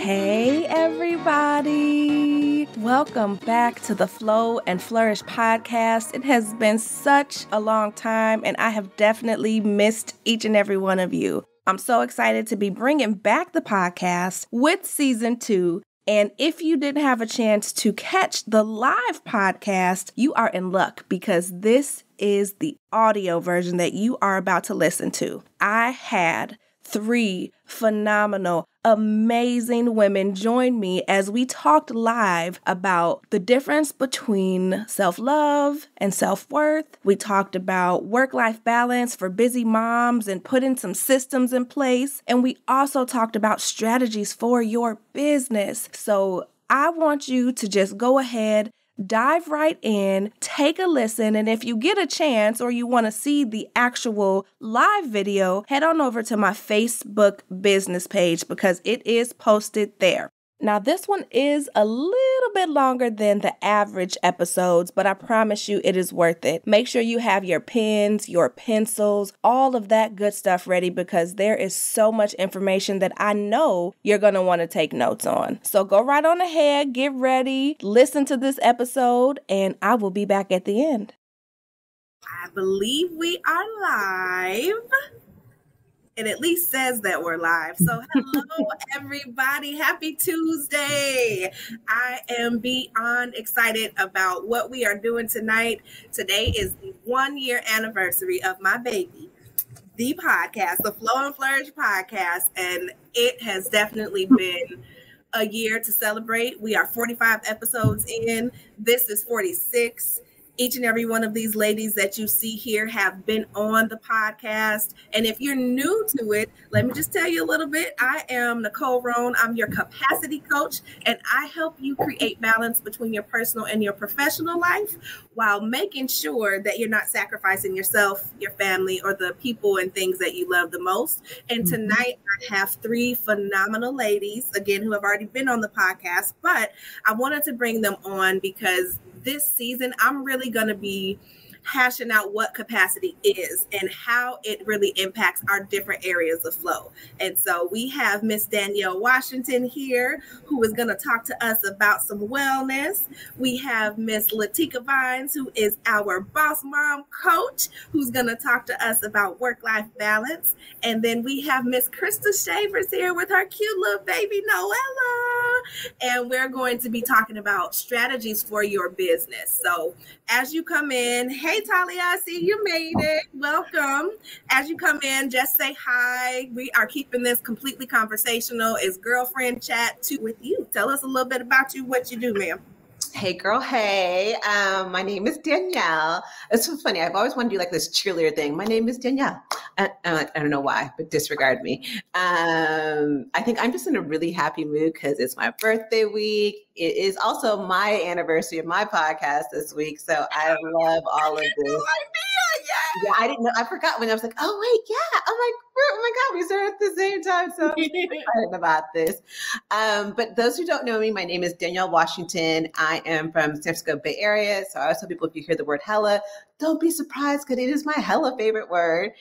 Hey, everybody. Welcome back to the Flow and Flourish Podcast. It has been such a long time, and I have definitely missed each and every one of you. I'm so excited to be bringing back the podcast with season 2. And if you didn't have a chance to catch the live podcast, you are in luck because this is the audio version that you are about to listen to. I had 3 phenomenal, amazing women join me as we talked live about the difference between self-love and self-worth. We talked about work-life balance for busy moms and putting some systems in place. And we also talked about strategies for your business. So I want you to just go ahead, dive right in, take a listen, and if you get a chance or you want to see the actual live video, head on over to my Facebook business page because it is posted there. Now, this one is a little bit longer than the average episodes, but I promise you it is worth it. Make sure you have your pens, your pencils, all of that good stuff ready because there is so much information that I know you're going to want to take notes on. So go right on ahead, get ready, listen to this episode, and I will be back at the end. I believe we are live. It at least says that we're live. So hello, everybody. Happy Tuesday. I am beyond excited about what we are doing tonight. Today is the 1-year anniversary of my baby, the podcast, the Flow and Flourish Podcast. And it has definitely been a year to celebrate. We are 45 episodes in. This is 46. Each and every one of these ladies that you see here have been on the podcast. And if you're new to it, let me just tell you a little bit. I am Nicole Roan. I'm your capacity coach, and I help you create balance between your personal and your professional life while making sure that you're not sacrificing yourself, your family, or the people and things that you love the most. And tonight I have 3 phenomenal ladies, again, who have already been on the podcast, but I wanted to bring them on because this season, I'm really going to be hashing out what capacity is and how it really impacts our different areas of flow. And so we have Miss Danielle Washington here, who is going to talk to us about some wellness. We have Miss Latika Vines, who is our boss mom coach, who's going to talk to us about work-life balance. And then we have Miss Christa Shavers here with her cute little baby Noella. And we're going to be talking about strategies for your business. So as you come in, hey Talia, I see you made it. Welcome. As you come in, just say hi. We are keeping this completely conversational. It's girlfriend chat with you. Tell us a little bit about you, what you do, ma'am. Hey girl, hey. My name is Danielle. It's so funny. I've always wanted to do like this cheerleader thing. My name is Danielle. I don't know why, but disregard me. I think I'm just in a really happy mood because it's my birthday week. It is also my anniversary of my podcast this week. So I love all of this. Yeah, I didn't know. I forgot when I was like, oh, wait, yeah. I'm like, oh my God, we started at the same time. So I'm excited about this. But those who don't know me, my name is Danielle Washington. I am from San Francisco Bay Area. So I always tell people, if you hear the word hella, don't be surprised because it is my hella favorite word.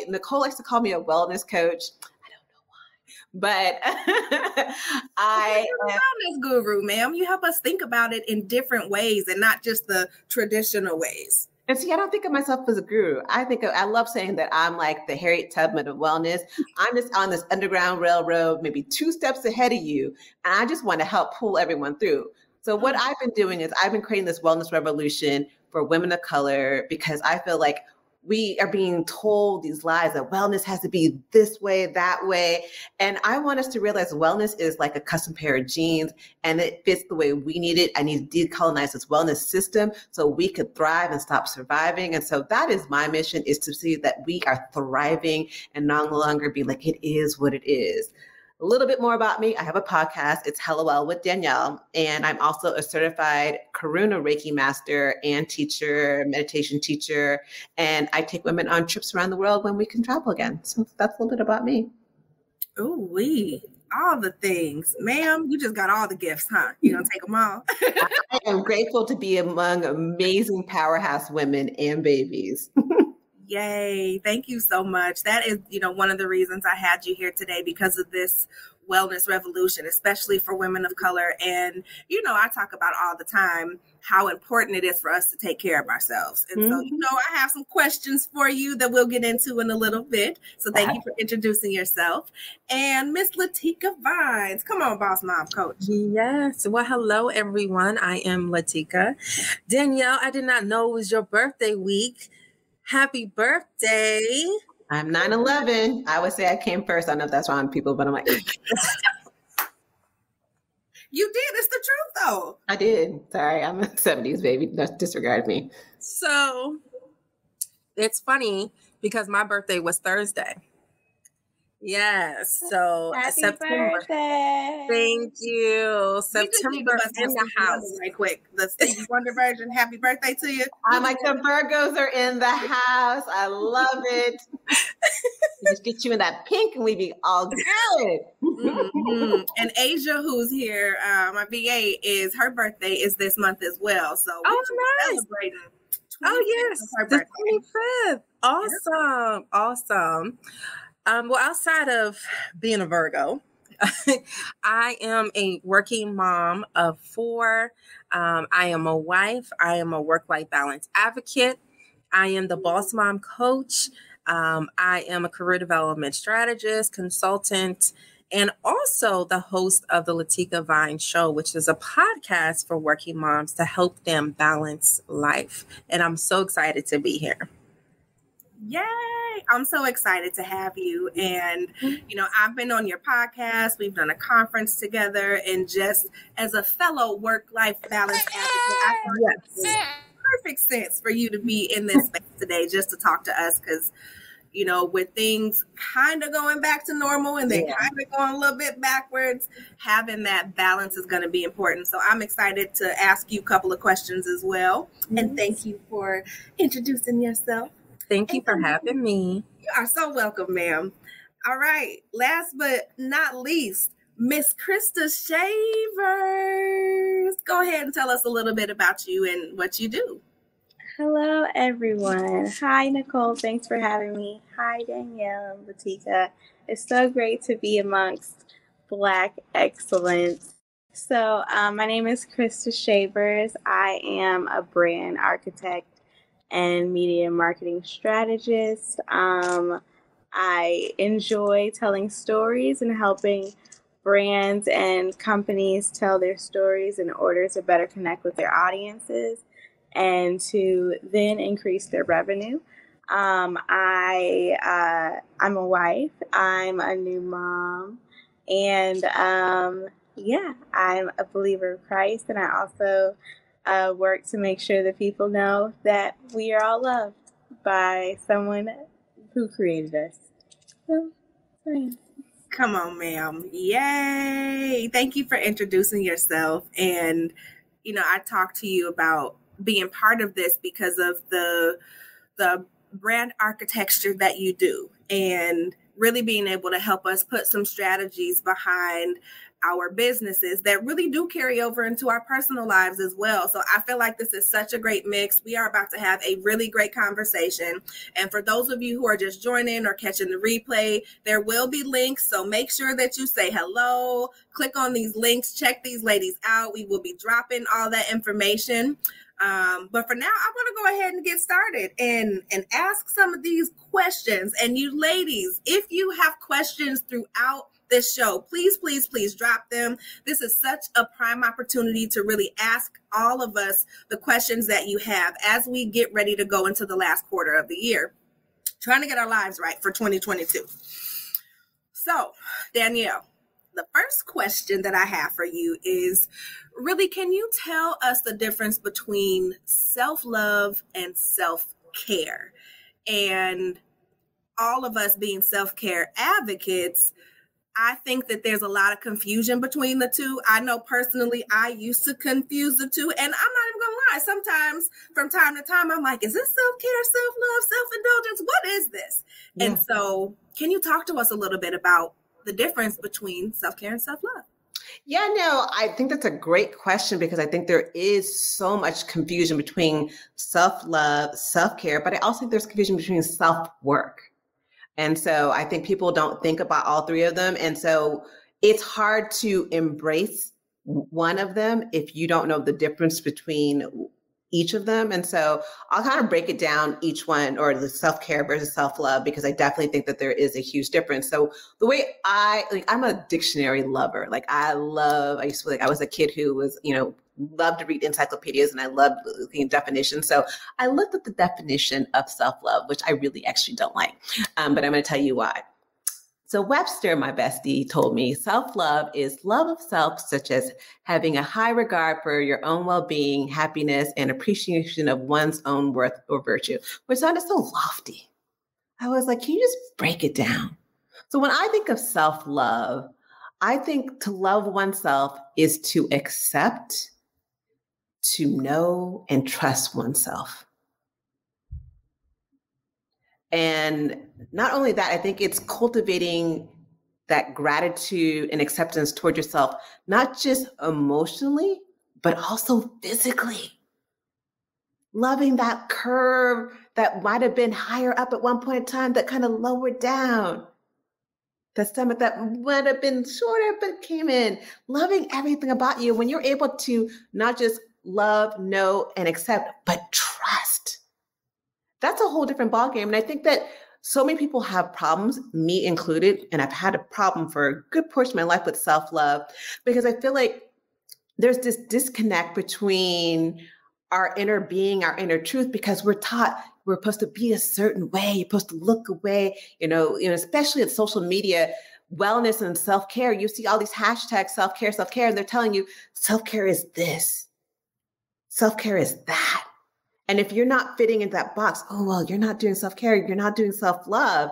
Nicole likes to call me a wellness coach. But I am a wellness guru, ma'am. You help us think about it in different ways and not just the traditional ways. And see, I don't think of myself as a guru. I love saying that I'm like the Harriet Tubman of wellness. I'm just on this underground railroad, maybe 2 steps ahead of you. And I just want to help pull everyone through. So what I've been doing is I've been creating this wellness revolution for women of color because I feel like we are being told these lies that wellness has to be this way, that way. And I want us to realize wellness is like a custom pair of jeans and it fits the way we need it. I need to decolonize this wellness system so we could thrive and stop surviving. And so that is my mission, is to see that we are thriving and no longer be like, it is what it is. A little bit more about me. I have a podcast. It's Hella Well with Danielle. And I'm also a certified Karuna Reiki master and teacher, meditation teacher. And I take women on trips around the world when we can travel again. So that's a little bit about me. Ooh-wee. All the things. Ma'am, you just got all the gifts, huh? You gonna take them all? I am grateful to be among amazing powerhouse women and babies. Yay. Thank you so much. That is, one of the reasons I had you here today, because of this wellness revolution, especially for women of color. And, you know, I talk about all the time how important it is for us to take care of ourselves. And so, you know, I have some questions for you that we'll get into in a little bit. So thank you for introducing yourself. And Miss Latika Vines, come on, Boss Mom Coach. Yes. Well, hello, everyone. I am Latika. Danielle, I did not know it was your birthday week. Happy birthday. I'm 9/11. I would say I came first. I know if that's wrong, people, but I'm like... You did. It's the truth, though. I did. Sorry, I'm a 70s baby. Don't disregard me. So it's funny because my birthday was Thursday. Yes. So Happy September. birthday. Thank you. September in the house. Right quick. The Stevie Wonder version. Happy birthday to you. I'm like, the Virgos are in the house. I love it. We just get you in that pink and we be all good. And Asia, who's here, my VA, her birthday is this month as well. So we're celebrating. Oh, yes. The 25th. Awesome. Awesome. Well, outside of being a Virgo, I am a working mom of 4. I am a wife. I am a work-life balance advocate. I am the Boss Mom Coach. I am a career development strategist, consultant, and also the host of the Latika Vines Show, which is a podcast for working moms to help them balance life. And I'm so excited to be here. Yay! I'm so excited to have you. And, you know, I've been on your podcast. We've done a conference together. And just as a fellow work-life balance advocate, I thought it made perfect sense for you to be in this space today just to talk to us because, you know, with things kind of going back to normal and then kind of going a little bit backwards, having that balance is going to be important. So I'm excited to ask you a couple of questions as well. And thank you for introducing yourself. Thank you for having me. You are so welcome, ma'am. All right. Last but not least, Miss Christa Shavers. Go ahead and tell us a little bit about you and what you do. Hello, everyone. Hi, Nicole. Thanks for having me. Hi, Danielle and Latika. It's so great to be amongst Black excellence. So my name is Christa Shavers. I am a brand architect and media marketing strategist. I enjoy telling stories and helping brands and companies tell their stories in order to better connect with their audiences and to then increase their revenue. I'm a wife. I'm a new mom. And I'm a believer of Christ. And I also work to make sure that people know that we are all loved by someone who created us. So, come on, ma'am. Yay. Thank you for introducing yourself. And, you know, I talked to you about being part of this because of the brand architecture that you do and really being able to help us put some strategies behind our businesses that really do carry over into our personal lives as well. So I feel like this is such a great mix. We are about to have a really great conversation. And for those of you who are just joining or catching the replay, there will be links. So make sure that you say hello, click on these links, check these ladies out. We will be dropping all that information. But for now, I want to go ahead and get started and ask some of these questions. And you ladies, if you have questions throughout this show, please drop them. This is such a prime opportunity to really ask all of us the questions that you have as we get ready to go into the last quarter of the year, trying to get our lives right for 2022. So, Danielle, the first question that I have for you is really, can you tell us the difference between self-love and self-care? And all of us being self-care advocates, I think that there's a lot of confusion between the two. I know personally, I used to confuse the two, and I'm not even gonna lie. Sometimes from time to time, I'm like, is this self-care, self-love, self-indulgence? What is this? Yeah. And so can you talk to us a little bit about the difference between self-care and self-love? Yeah, no, I think that's a great question because I think there is so much confusion between self-love, self-care, but I also think there's confusion between self-work. And so I think people don't think about all three of them. And so it's hard to embrace one of them if you don't know the difference between each of them. And so I'll kind of break it down, each one, or the self-care versus self-love, because I definitely think that there is a huge difference. So the way I'm a dictionary lover. I was a kid who was, loved to read encyclopedias, and I loved looking at definitions. So I looked at the definition of self-love, which I really actually don't like. But I'm going to tell you why. So Webster, my bestie, told me self-love is love of self, such as having a high regard for your own well-being, happiness, and appreciation of one's own worth or virtue, which sounded so lofty. I was like, can you just break it down? So when I think of self-love, I think to love oneself is to accept, to know, and trust oneself. And not only that, I think it's cultivating that gratitude and acceptance toward yourself, not just emotionally, but also physically. Loving that curve that might have been higher up at one point in time that kind of lowered down. The stomach that might have been shorter but came in. Loving everything about you when you're able to not just love, know, and accept, but trust. That's a whole different ballgame. And I think that so many people have problems, me included, and I've had a problem for a good portion of my life with self-love, because I feel like there's this disconnect between our inner being, our inner truth, because we're taught we're supposed to be a certain way, you're supposed to look away, especially at social media, wellness and self-care. You see all these hashtags, self-care, and they're telling you self-care is this, self-care is that. And if you're not fitting into that box, oh, well, you're not doing self-care, you're not doing self-love.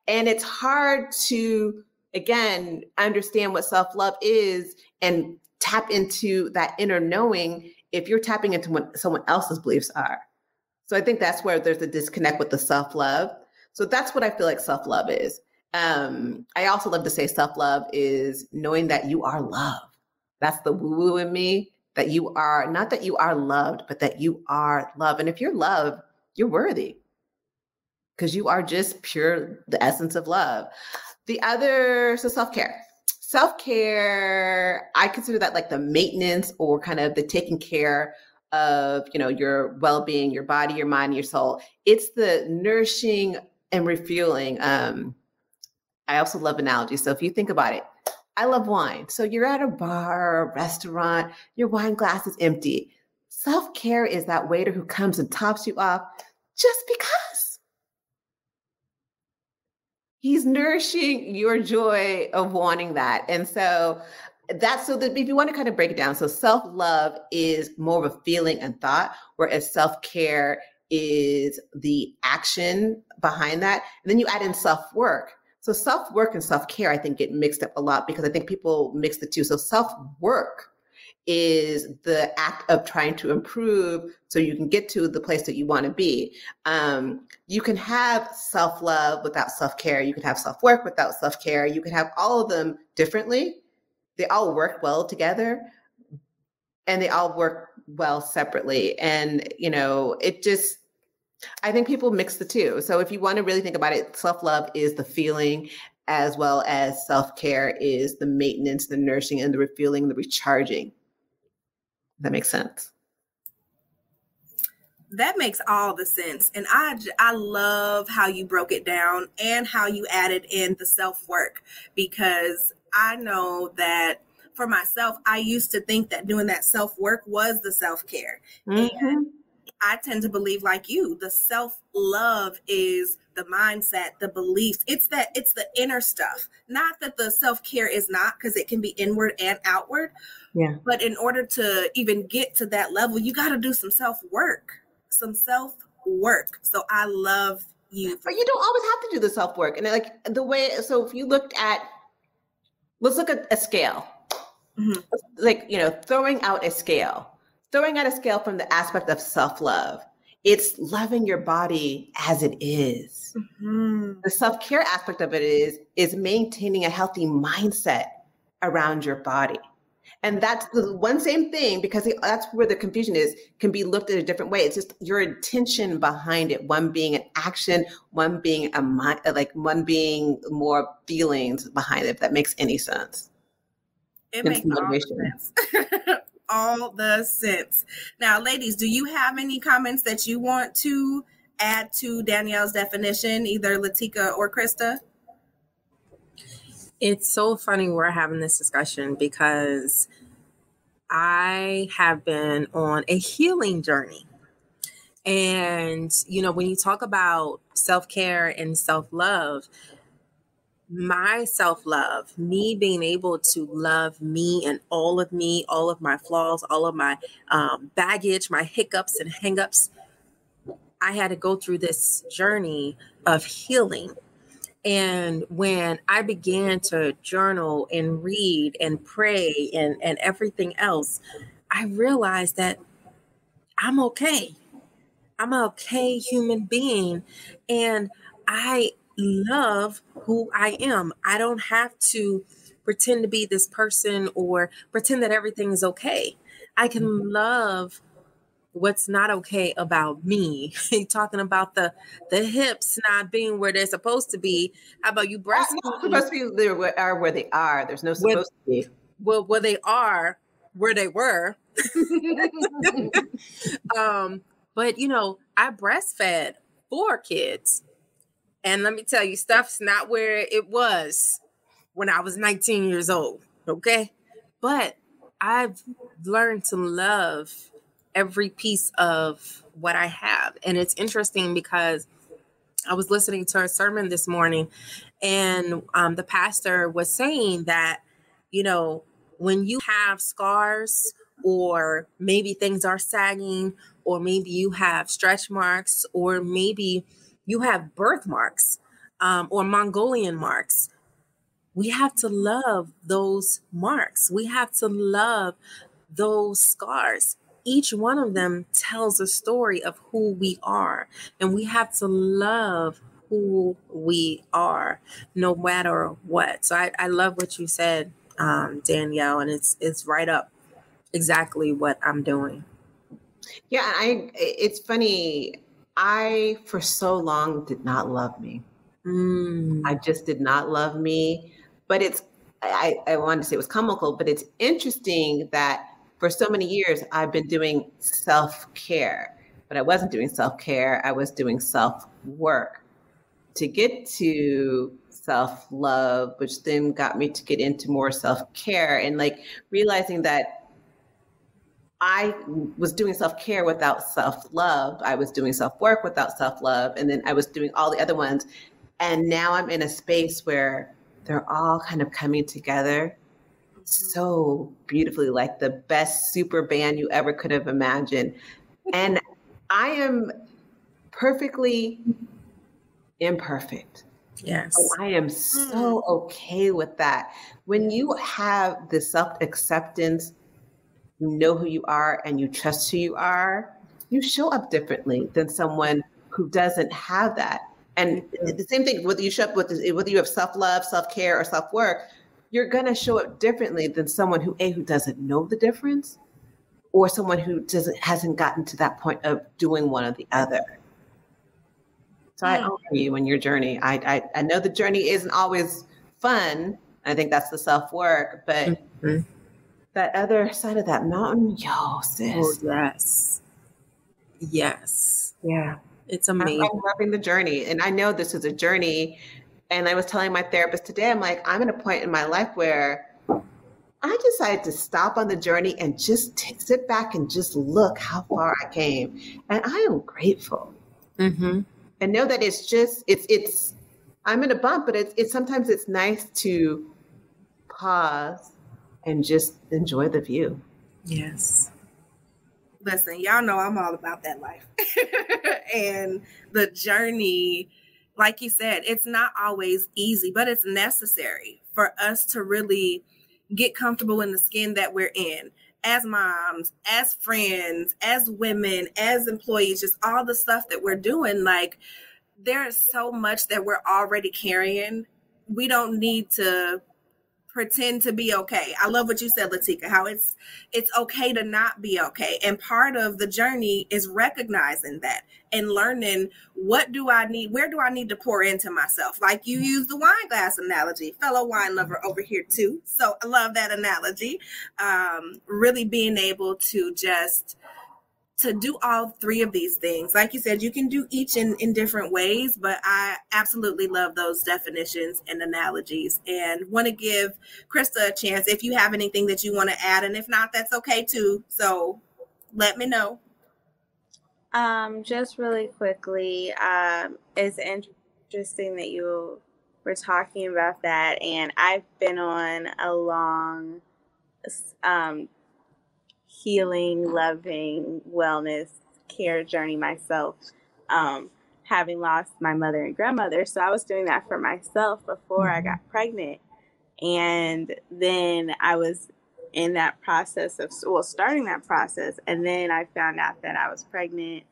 And it's hard to, again, understand what self-love is and tap into that inner knowing if you're tapping into what someone else's beliefs are. So I think that's where there's a disconnect with the self-love. So that's what I feel like self-love is. I also love to say self-love is knowing that you are love. That's the woo-woo in me. That you are, not that you are loved, but that you are love. And if you're loved, you're worthy because you are just pure, the essence of love. So self-care. Self-care, I consider that like the maintenance or kind of the taking care of, your well-being, your body, your mind, your soul. It's the nourishing and refueling. I also love analogies. So if you think about it, I love wine. So you're at a bar or a restaurant, your wine glass is empty. Self-care is that waiter who comes and tops you off just because. He's nourishing your joy of wanting that. And so if you want to kind of break it down, so self-love is more of a feeling and thought, whereas self-care is the action behind that. And then you add in self-work. So self-work and self-care, I think, get mixed up a lot because I think people mix the two. So self-work is the act of trying to improve so you can get to the place that you want to be. You can have self-love without self-care. You can have self-work without self-care. You can have all of them differently. They all work well together and they all work well separately. And, I think people mix the two. So if you want to really think about it, self-love is the feeling as well as self-care is the maintenance, the nourishing, and the refueling, the recharging. That makes sense. That makes all the sense. And I love how you broke it down and how you added in the self-work, because I know that for myself, I used to think that doing that self-work was the self-care. Mm-hmm. And I tend to believe like you, the self-love is the mindset, the beliefs. It's the inner stuff. Not that the self-care is not, because it can be inward and outward. Yeah. But in order to even get to that level, you got to do some self-work. So I love you. But you don't always have to do the self-work. And so if you let's look at a scale. Mm-hmm. Throwing out a scale from the aspect of self-love. It's loving your body as it is. Mm-hmm. The self-care aspect of it is maintaining a healthy mindset around your body. And that's the one same thing, because that's where the confusion is, can be looked at a different way. It's just your intention behind it. One being an action, one being one being more feelings behind it, if that makes any sense. It makes all the sense. All the sense. Now, ladies, do you have any comments that you want to add to Danielle's definition, either Latika or Christa? It's so funny we're having this discussion because I have been on a healing journey. And, you know, when you talk about self-care and self-love, my self-love, me being able to love me and all of my flaws, all of my baggage, my hiccups and hangups, I had to go through this journey of healing. And when I began to journal and read and pray and everything else, I realized that I'm okay. I'm an okay human being. And I love who I am. I don't have to pretend to be this person or pretend that everything is okay. I can love what's not okay about me. Talking about the hips not being where they're supposed to be. How about you breastfeeding? Not supposed to be where they are. There's no supposed to be. Well, where they are, where they were. But you know, I breastfed 4 kids. And let me tell you, stuff's not where it was when I was 19 years old. Okay. But I've learned to love every piece of what I have. And it's interesting because I was listening to a sermon this morning and the pastor was saying that, you know, when you have scars or maybe things are sagging or maybe you have stretch marks or maybe you have birthmarks or Mongolian marks, we have to love those marks. We have to love those scars. Each one of them tells a story of who we are, and we have to love who we are no matter what. So I love what you said, Danielle, and it's right up exactly what I'm doing. Yeah, it's funny. I, for so long, did not love me. I just did not love me. But I wanted to say it was comical, but it's interesting that for so many years, I've been doing self-care. But I wasn't doing self-care. I was doing self-work to get to self-love, which then got me to get into more self-care and like realizing that I was doing self-care without self-love. I was doing self-work without self-love. And then I was doing all the other ones. And now I'm in a space where they're all kind of coming together so beautifully, like the best super band you ever could have imagined. And I am perfectly imperfect. Yes. And I am so okay with that. When you have the self-acceptance, you know who you are and you trust who you are, you show up differently than someone who doesn't have that. And the same thing, whether you show up with, whether you have self-love, self-care, or self-work, you're going to show up differently than someone who doesn't know the difference, or someone who hasn't gotten to that point of doing one or the other. So I honor you in your journey. I know the journey isn't always fun. I think that's the self-work, but that other side of that mountain, yo, sis. Oh, yes. Yes. Yeah. It's amazing. I'm loving the journey. And I know this is a journey. And I was telling my therapist today, I'm like, I'm at a point in my life where I decided to stop on the journey and just sit back and just look how far I came. And I am grateful. And know that it's I'm in a bump, but it's sometimes it's nice to pause and just enjoy the view. Yes. Listen, y'all know I'm all about that life. And the journey, like you said, it's not always easy, but it's necessary for us to really get comfortable in the skin that we're in. As moms, as friends, as women, as employees, just all the stuff that we're doing. Like, there is so much that we're already carrying. We don't need to pretend to be okay. I love what you said, Latika, how it's okay to not be okay. And part of the journey is recognizing that and learning, what do I need? Where do I need to pour into myself? Like you use the wine glass analogy, fellow wine lover over here too. So I love that analogy. Really being able to just to do all three of these things. Like you said, you can do each in different ways, but I absolutely love those definitions and analogies, and want to give Christa a chance if you have anything that you want to add. And if not, that's okay too. So let me know. Just really quickly, it's interesting that you were talking about that. And I've been on a long, healing, loving, wellness care journey myself, having lost my mother and grandmother. So I was doing that for myself before I got pregnant. And then I was in that process of, starting that process. And then I found out that I was pregnant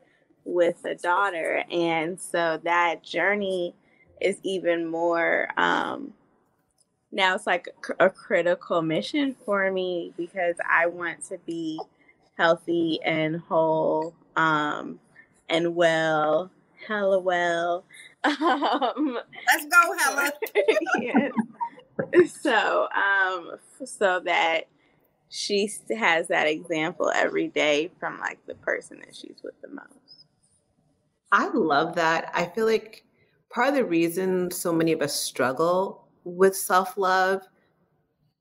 with a daughter. And so that journey is even more, now it's like a critical mission for me, because I want to be healthy and whole, and well, hella well. Let's go, Hella. Yes. So that she has that example every day from like the person that she's with the most. I love that. I feel like part of the reason so many of us struggle with self-love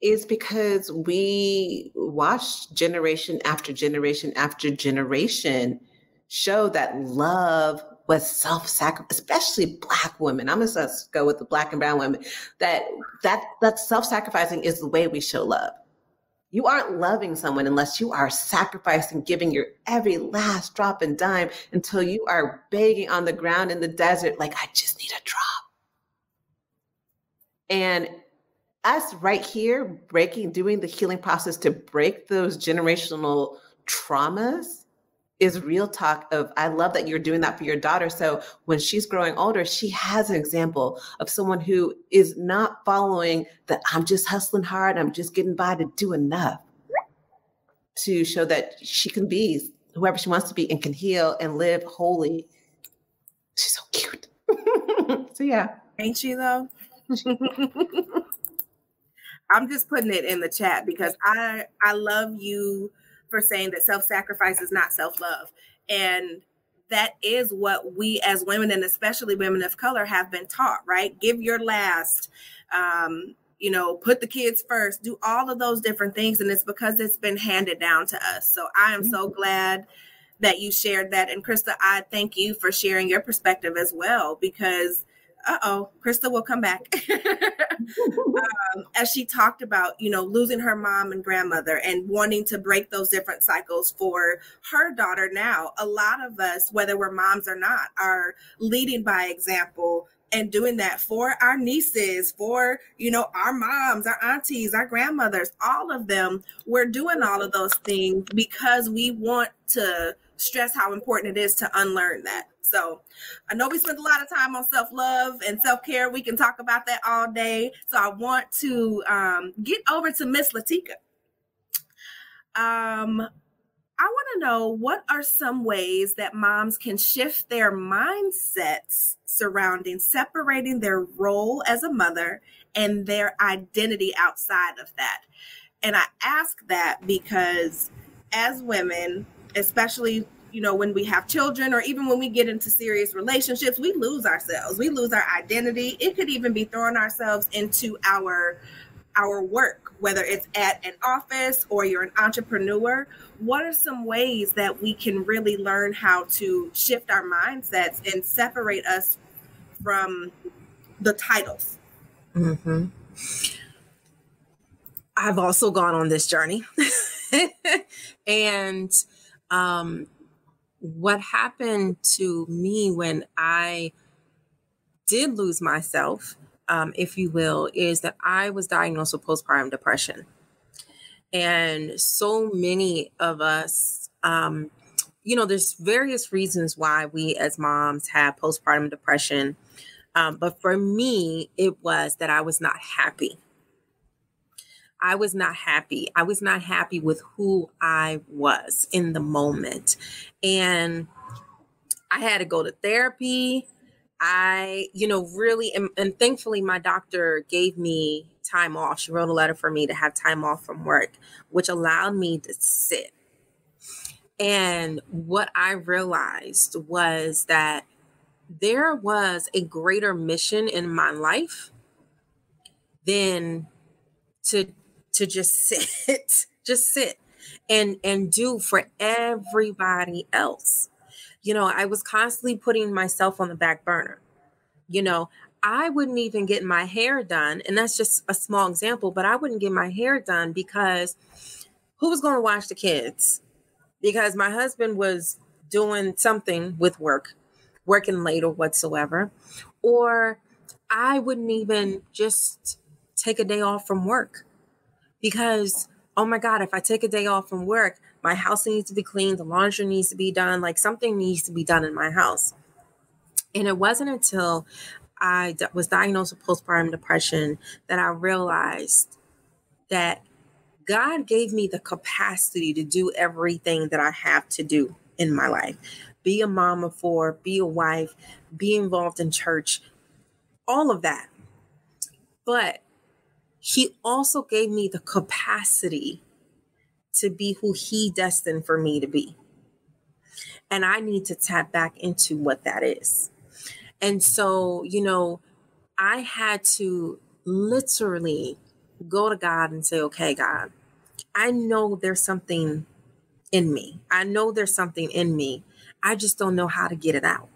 is because we watched generation after generation after generation show that love was self-sacrifice, especially Black women. I'm going to go with the Black and brown women, that self-sacrificing is the way we show love. You aren't loving someone unless you are sacrificing, giving your every last drop and dime until you are begging on the ground in the desert, like, I just need a drop. And us right here doing the healing process to break those generational traumas is real talk of, I love that you're doing that for your daughter. So when she's growing older, she has an example of someone who is not following that I'm just hustling hard, I'm just getting by to do enough, to show that she can be whoever she wants to be and can heal and live wholly. She's so cute. So yeah. Ain't she though? I'm just putting it in the chat because I love you for saying that self-sacrifice is not self-love. And that is what we as women, and especially women of color, have been taught, right? Give your last, put the kids first, do all of those different things. And it's because it's been handed down to us. So I am so glad that you shared that. And Christa, I thank you for sharing your perspective as well, because Christa will come back. As she talked about, losing her mom and grandmother and wanting to break those different cycles for her daughter now. A lot of us, whether we're moms or not, are leading by example and doing that for our nieces, for, our moms, our aunties, our grandmothers, all of them. We're doing all of those things because we want to stress how important it is to unlearn that. So I know we spent a lot of time on self-love and self-care. We can talk about that all day. So I want to get over to Miss Latika. I want to know, what are some ways that moms can shift their mindsets surrounding separating their role as a mother and their identity outside of that? And I ask that because as women, especially when we have children, or even when we get into serious relationships, we lose ourselves. We lose our identity. It could even be throwing ourselves into our work, whether it's at an office or you're an entrepreneur. What are some ways that we can really learn how to shift our mindsets and separate us from the titles? Mm-hmm. I've also gone on this journey. And what happened to me when I did lose myself, if you will, is that I was diagnosed with postpartum depression. And so many of us, there's various reasons why we as moms have postpartum depression. But for me, it was that I was not happy. I was not happy. I was not happy with who I was in the moment. And I had to go to therapy. I, really, and thankfully my doctor gave me time off. She wrote a letter for me to have time off from work, which allowed me to sit. And what I realized was that there was a greater mission in my life than to just sit and do for everybody else. I was constantly putting myself on the back burner. I wouldn't even get my hair done. And that's just a small example, but I wouldn't get my hair done because who was going to watch the kids? Because my husband was doing something with working late or whatsoever. Or I wouldn't even just take a day off from work because, oh my God, if I take a day off from work, my house needs to be cleaned, the laundry needs to be done, like something needs to be done in my house. And it wasn't until I was diagnosed with postpartum depression that I realized that God gave me the capacity to do everything that I have to do in my life. Be a mom of 4, be a wife, be involved in church, all of that. But he also gave me the capacity to be who he destined for me to be. And I need to tap back into what that is. And so, I had to literally go to God and say, okay, God, I know there's something in me. I know there's something in me. I just don't know how to get it out.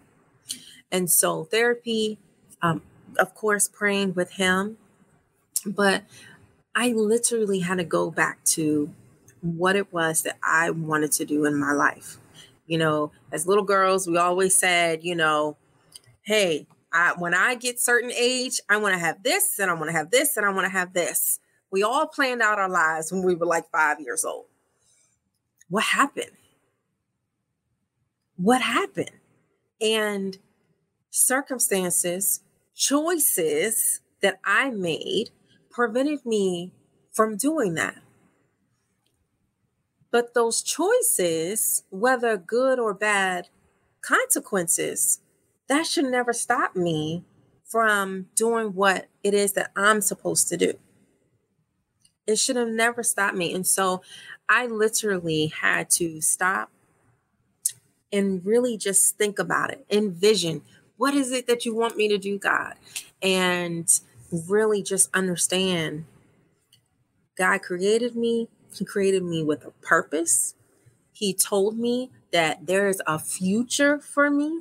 And so therapy, of course, praying with him, but I literally had to go back to what it was that I wanted to do in my life. As little girls, we always said, hey, when I get certain age, I want to have this and I want to have this and I want to have this. We all planned out our lives when we were like 5 years old. What happened? What happened? And circumstances, choices that I made prevented me from doing that. But those choices, whether good or bad consequences, that should never stop me from doing what it is that I'm supposed to do. It should have never stopped me. And so I literally had to stop and really just think about it, envision, what is it that you want me to do, God? And really just understand God created me. He created me with a purpose. He told me that there is a future for me.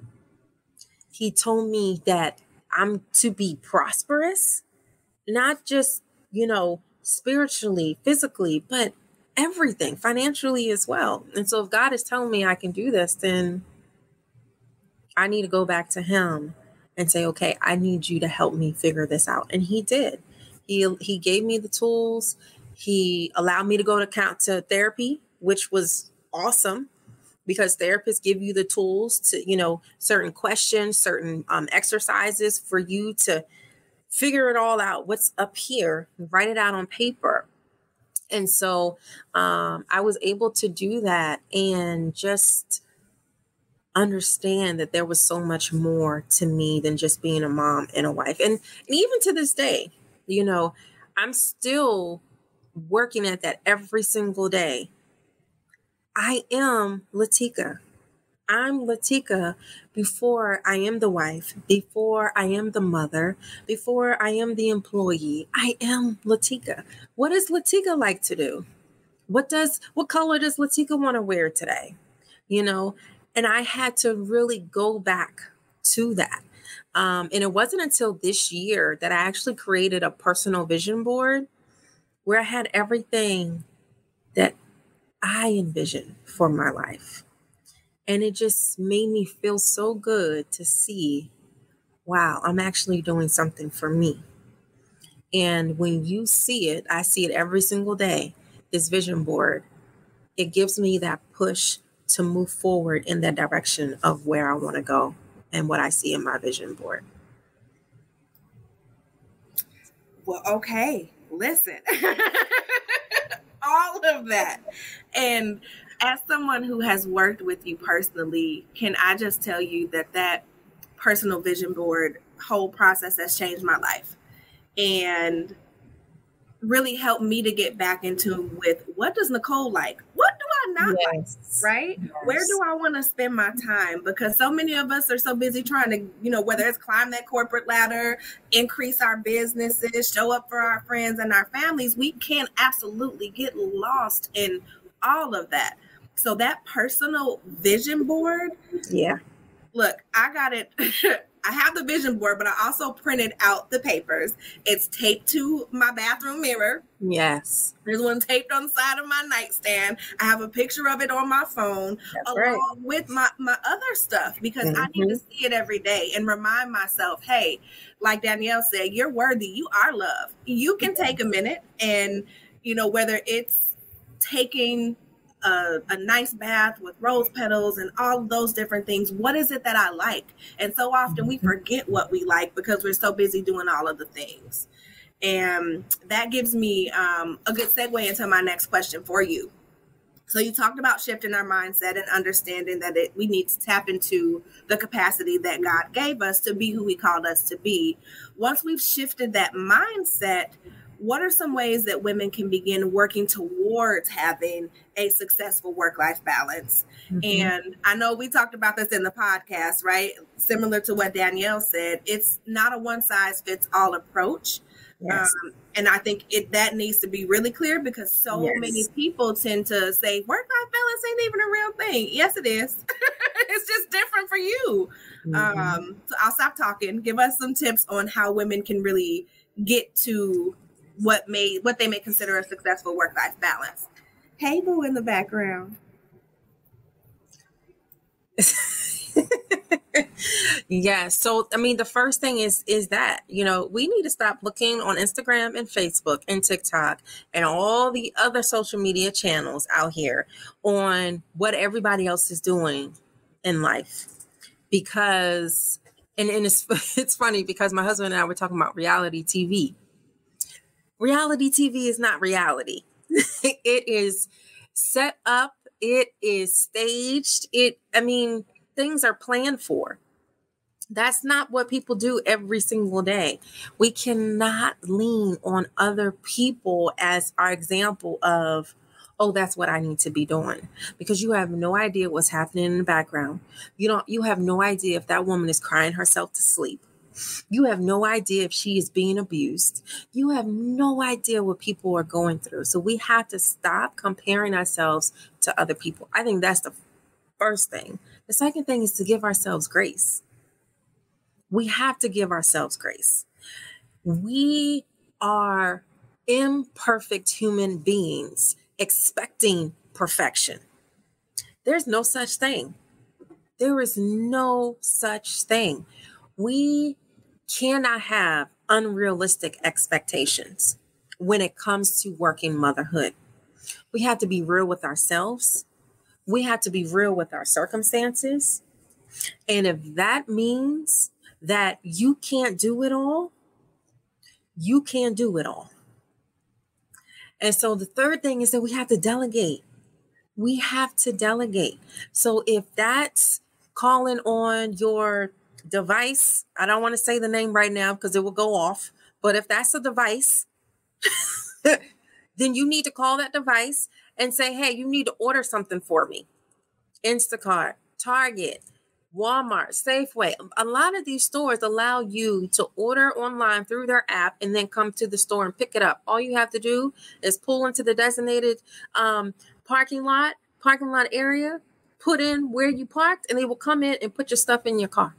He told me that I'm to be prosperous, not just, spiritually, physically, but everything, financially as well. And so if God is telling me I can do this, then I need to go back to him and say, okay, I need you to help me figure this out. And he did. He gave me the tools. He allowed me to go to therapy, which was awesome because therapists give you the tools to, certain questions, certain exercises for you to figure it all out, what's up here, write it out on paper. And so I was able to do that and just understand that there was so much more to me than just being a mom and a wife. And even to this day, I'm still working at that every single day. I am Latika. I'm Latika before I am the wife, before I am the mother, before I am the employee. I am Latika. What does Latika like to do? What color does Latika want to wear today? And I had to really go back to that. And it wasn't until this year that I actually created a personal vision board where I had everything that I envisioned for my life. And it just made me feel so good to see, wow, I'm actually doing something for me. And when you see it, I see it every single day, this vision board, it gives me that push to move forward in that direction of where I want to go and what I see in my vision board. Well, okay. Listen, all of that. And as someone who has worked with you personally, can I just tell you that personal vision board whole process has changed my life and really helped me to get back into with what does Nicole like? What do I not like? Right? Yes. Where do I want to spend my time? Because so many of us are so busy trying to, whether it's climb that corporate ladder, increase our businesses, show up for our friends and our families, we can absolutely get lost in all of that. So that personal vision board. Yeah. Look, I got it. I have the vision board, but I also printed out the papers. It's taped to my bathroom mirror. Yes. There's one taped on the side of my nightstand. I have a picture of it on my phone with my other stuff because I need to see it every day and remind myself, hey, like Danielle said, you're worthy. You are loved. You can take a minute and, whether it's taking a nice bath with rose petals and all of those different things. What is it that I like? And so often we forget what we like because we're so busy doing all of the things. And that gives me a good segue into my next question for you. So you talked about shifting our mindset and understanding that we need to tap into the capacity that God gave us to be who he called us to be. Once we've shifted that mindset, what are some ways that women can begin working towards having a successful work-life balance? And I know we talked about this in the podcast, right? Similar to what Danielle said, it's not a one-size-fits-all approach. Yes. And I think that needs to be really clear because so many people tend to say work-life balance ain't even a real thing. Yes, it is. It's just different for you. So I'll stop talking. Give us some tips on how women can really get to what they may consider a successful work-life balance. Hey, boo in the background. Yeah. So, the first thing is that, we need to stop looking on Instagram and Facebook and TikTok and all the other social media channels out here on what everybody else is doing in life. Because, and it's funny because my husband and I were talking about reality TV. Reality TV is not reality. It is set up. It is staged. Things are planned for. That's not what people do every single day. We cannot lean on other people as our example of, oh, that's what I need to be doing, because you have no idea what's happening in the background. You have no idea if that woman is crying herself to sleep. You have no idea if she is being abused. You have no idea what people are going through. So we have to stop comparing ourselves to other people. I think that's the first thing. The second thing is to give ourselves grace. We have to give ourselves grace. We are imperfect human beings expecting perfection. There's no such thing. There is no such thing. We cannot have unrealistic expectations when it comes to working motherhood. We have to be real with ourselves. We have to be real with our circumstances. And if that means that you can't do it all, you can't do it all. And so the third thing is that we have to delegate. We have to delegate. So if that's calling on your device, I don't want to say the name right now because it will go off, but if that's a device, then you need to call that device and say, hey, you need to order something for me. Instacart, Target, Walmart, Safeway. A lot of these stores allow you to order online through their app and then come to the store and pick it up. All you have to do is pull into the designated parking lot area, put in where you parked, and they will come in and put your stuff in your car.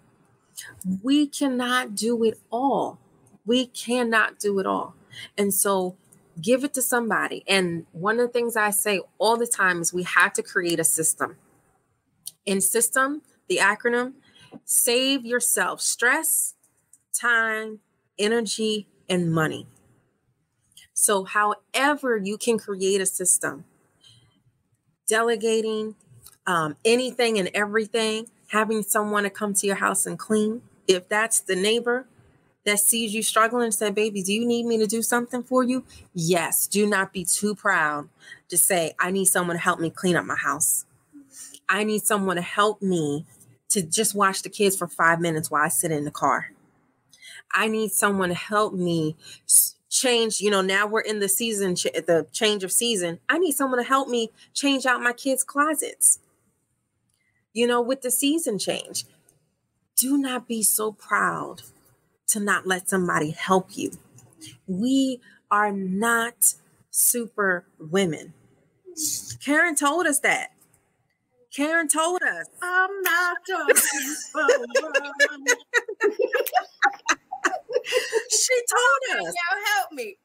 We cannot do it all. We cannot do it all. And so give it to somebody. And one of the things I say all the time is we have to create a system. In system, the acronym, save yourself stress, time, energy, and money. So however you can create a system, delegating anything and everything, having someone to come to your house and clean. If that's the neighbor, that sees you struggling and said, baby, do you need me to do something for you? Yes. Do not be too proud to say, I need someone to help me clean up my house. I need someone to help me to just watch the kids for 5 minutes while I sit in the car. I need someone to help me change. Now we're in the season, the change of season. I need someone to help me change out my kids' closets, with the season change. Do not be so proud to not let somebody help you. We are not super women. Karen told us that. Karen told us. I'm not a superwoman. She told us. Y'all help me.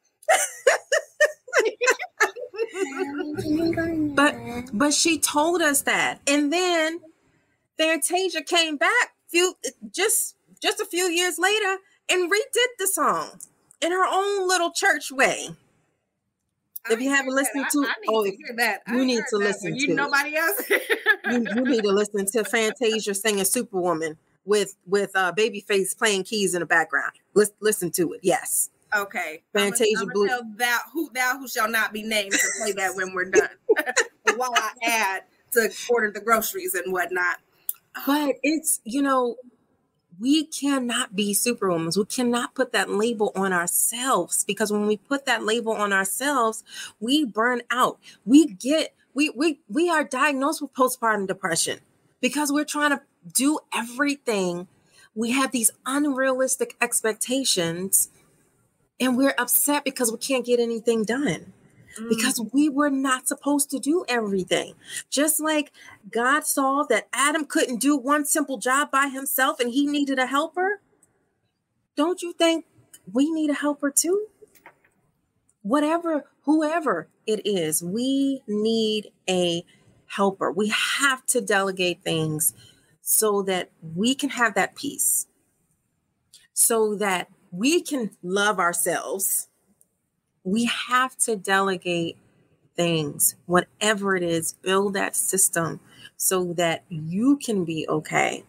But she told us that. And then Fantasia came back just a few years later and redid the song in her own little church way. If you haven't listened to it, you need to listen to it. Nobody else. You need to listen to Fantasia singing Superwoman with Babyface playing keys in the background. Listen to it. Yes. Okay. Fantasia Blue. Tell thou who shall not be named to play that when we're done. While I add to order the groceries and whatnot. But it's, we cannot be superwomen. We cannot put that label on ourselves, because when we put that label on ourselves, we burn out. We are diagnosed with postpartum depression because we're trying to do everything. We have these unrealistic expectations and we're upset because we can't get anything done. Because we were not supposed to do everything. Just like God saw that Adam couldn't do one simple job by himself and he needed a helper. Don't you think we need a helper too? Whoever it is, we need a helper. We have to delegate things so that we can have that peace, so that we can love ourselves. We have to delegate things, whatever it is, build that system so that you can be okay.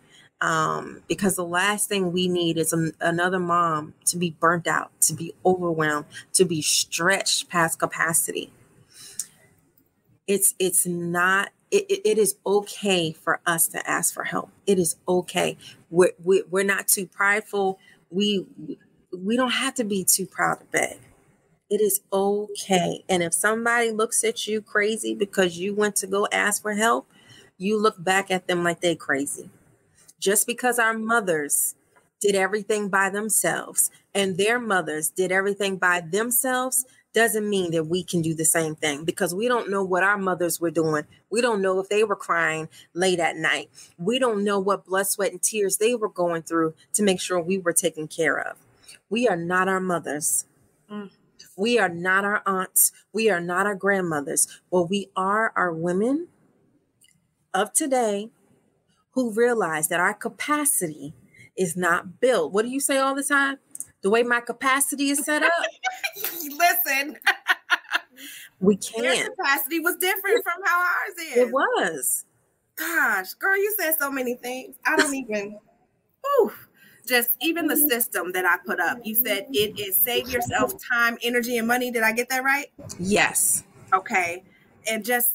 Because the last thing we need is another mom to be burnt out, to be overwhelmed, to be stretched past capacity. It is okay for us to ask for help. It is okay. We're not too prideful. We don't have to be too proud to beg. It is okay. And if somebody looks at you crazy because you went to go ask for help, you look back at them like they're crazy. Just because our mothers did everything by themselves and their mothers did everything by themselves doesn't mean that we can do the same thing, because we don't know what our mothers were doing. We don't know if they were crying late at night. We don't know what blood, sweat, and tears they were going through to make sure we were taken care of. We are not our mothers. We are not our aunts. We are not our grandmothers. Well, we are our women of today who realize that our capacity is not built. What do you say all the time? The way my capacity is set up? Listen. We can't. Their capacity was different from how ours is. It was. Gosh, girl, you said so many things. I don't even... Just even the system that I put up. You said it is save yourself time, energy, and money. Did I get that right? Yes. Okay. And just,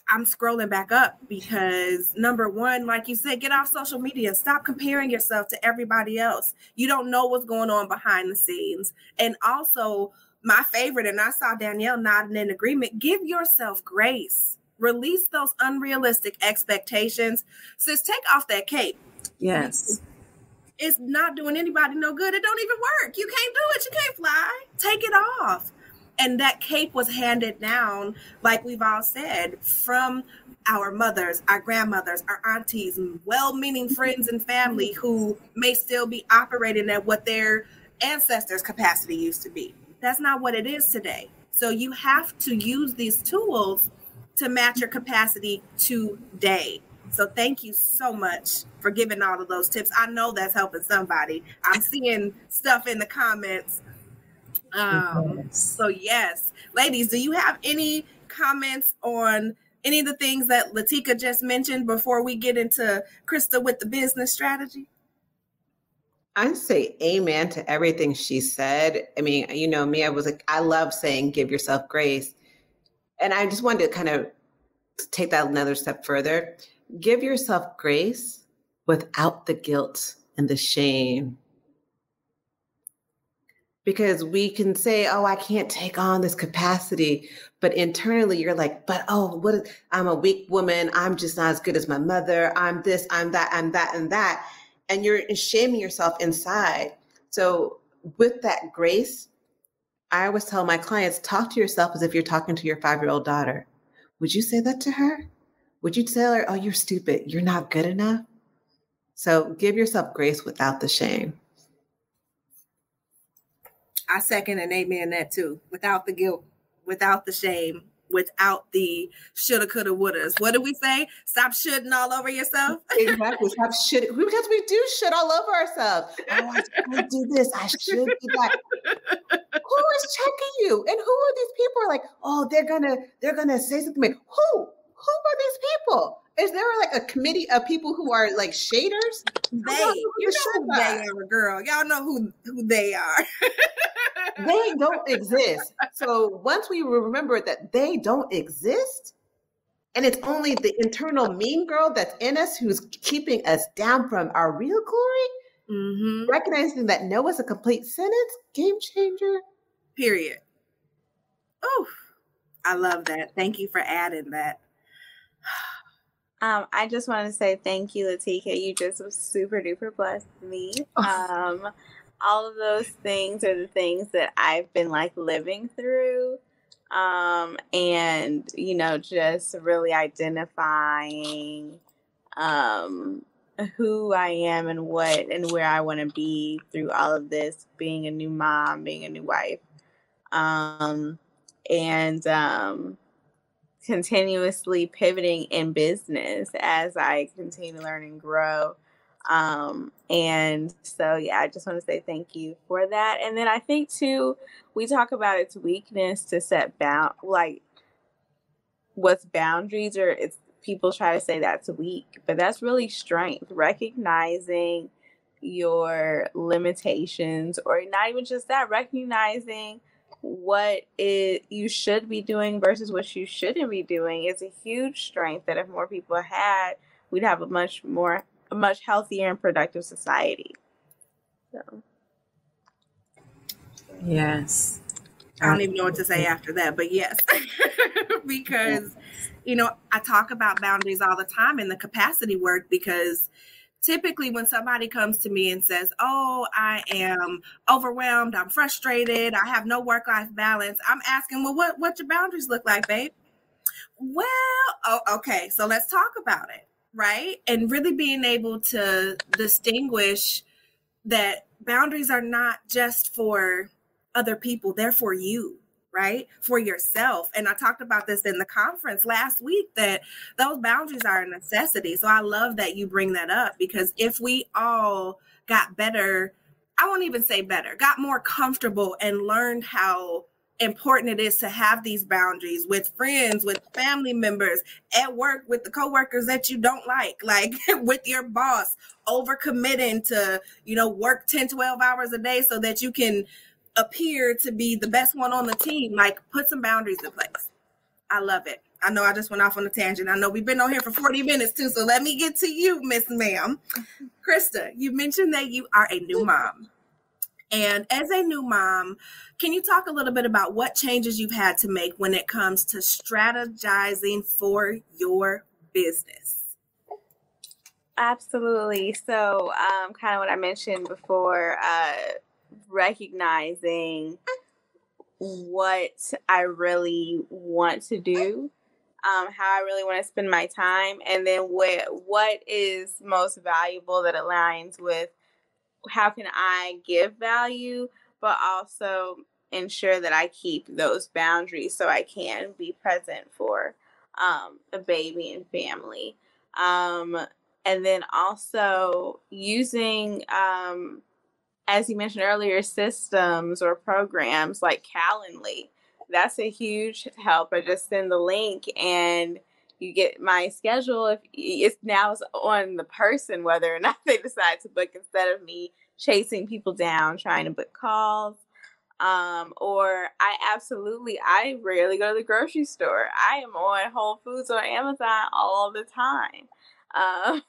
I'm scrolling back up because number one, like you said, get off social media. Stop comparing yourself to everybody else. You don't know what's going on behind the scenes. And also, my favorite, and I saw Danielle nodding in agreement, give yourself grace. Release those unrealistic expectations. Sis, take off that cape. Yes. It's not doing anybody no good. It don't even work. You can't do it. You can't fly. Take it off. And that cape was handed down, like we've all said, from our mothers, our grandmothers, our aunties, well-meaning friends and family who may still be operating at what their ancestors' capacity used to be. That's not what it is today. So you have to use these tools to match your capacity today. So thank you so much for giving all of those tips. I know that's helping somebody. I'm seeing stuff in the comments. So yes, ladies, do you have any comments on any of the things that Latika just mentioned before we get into Christa with the business strategy? I say amen to everything she said. I mean, you know me, I love saying give yourself grace. And I just wanted to kind of take that another step further. Give yourself grace without the guilt and the shame. Because we can say, oh, I can't take on this capacity. But internally, you're like, I'm a weak woman. I'm just not as good as my mother. I'm this, I'm that, I'm that, and that. And you're shaming yourself inside. So with that grace, I always tell my clients, talk to yourself as if you're talking to your 5-year-old daughter. Would you say that to her? Would you tell her, oh, you're stupid. You're not good enough? So give yourself grace without the shame. I second and amen that too. Without the guilt, without the shame, without the shoulda, coulda, wouldas. What do we say? Stop shoulding all over yourself. Exactly. Stop shitting. Because we do shit all over ourselves. Oh, I should do this. I should be that. Who is checking you? And who are these people? Are like, oh, they're gonna say something like, who are these people? Is there like a committee of people who are like shaders? You know who they are, girl. Y'all know who they are. They don't exist. So once we remember that they don't exist, and it's only the internal mean girl that's in us who's keeping us down from our real glory, recognizing that no is a complete sentence, game changer. Period. Oh, I love that. Thank you for adding that. I just want to say thank you, Latika. You just super duper blessed me. All of those things are the things that I've been like living through. And, you know, just really identifying who I am and what and where I want to be through all of this, being a new mom, being a new wife. And continuously pivoting in business as I continue to learn and grow. And so, yeah, I just want to say thank you for that. And then I think too, we talk about its weakness to set what's boundaries, or it's people try to say that's weak, but that's really strength, recognizing your limitations, or not even just that, recognizing what you should be doing versus what you shouldn't be doing is a huge strength that if more people had, we'd have a much healthier and productive society. So. Yes. I don't even know what to say after that, but yes, because, you know, I talk about boundaries all the time in the capacity work, because typically when somebody comes to me and says, oh, I am overwhelmed, I'm frustrated, I have no work-life balance, I'm asking, well, what your boundaries look like, babe? Well, okay, so let's talk about it, right? And really being able to distinguish that boundaries are not just for other people, they're for you, right? For yourself. And I talked about this in the conference last week, that those boundaries are a necessity. So I love that you bring that up, because if we all got better, I won't even say better, got more comfortable and learned how important it is to have these boundaries with friends, with family members, at work, with the coworkers that you don't like with your boss, overcommitting to, you know, work 10, 12 hours a day so that you can appear to be the best one on the team. Like, put some boundaries in place. I love it. I know I just went off on a tangent. I know we've been on here for 40 minutes too, so let me get to you, Miss Ma'am. Christa, you mentioned that you are a new mom. And as a new mom, can you talk a little bit about what changes you've had to make when it comes to strategizing for your business? Absolutely. So kind of what I mentioned before, recognizing what I really want to do, how I really want to spend my time, and then what is most valuable that aligns with how can I give value, but also ensure that I keep those boundaries so I can be present for a baby and family. And then also using, as you mentioned earlier, systems or programs like Calendly. That's a huge help. I just send the link and you get my schedule. If it's now on the person whether or not they decide to book, instead of me chasing people down, trying to book calls. Or I rarely go to the grocery store. I am on Whole Foods or Amazon all the time. All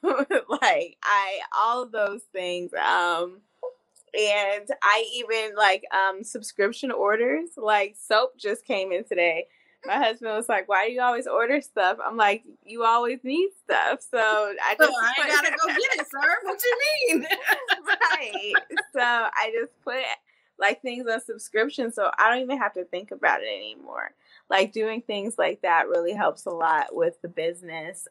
of those things. And I even subscription orders, like soap just came in today. My husband was like, "Why do you always order stuff?" I'm like, "You always need stuff." So I ain't gotta go get it, sir. What you mean? Right. So I just put like things on subscription, so I don't even have to think about it anymore. Like doing things like that really helps a lot with the business.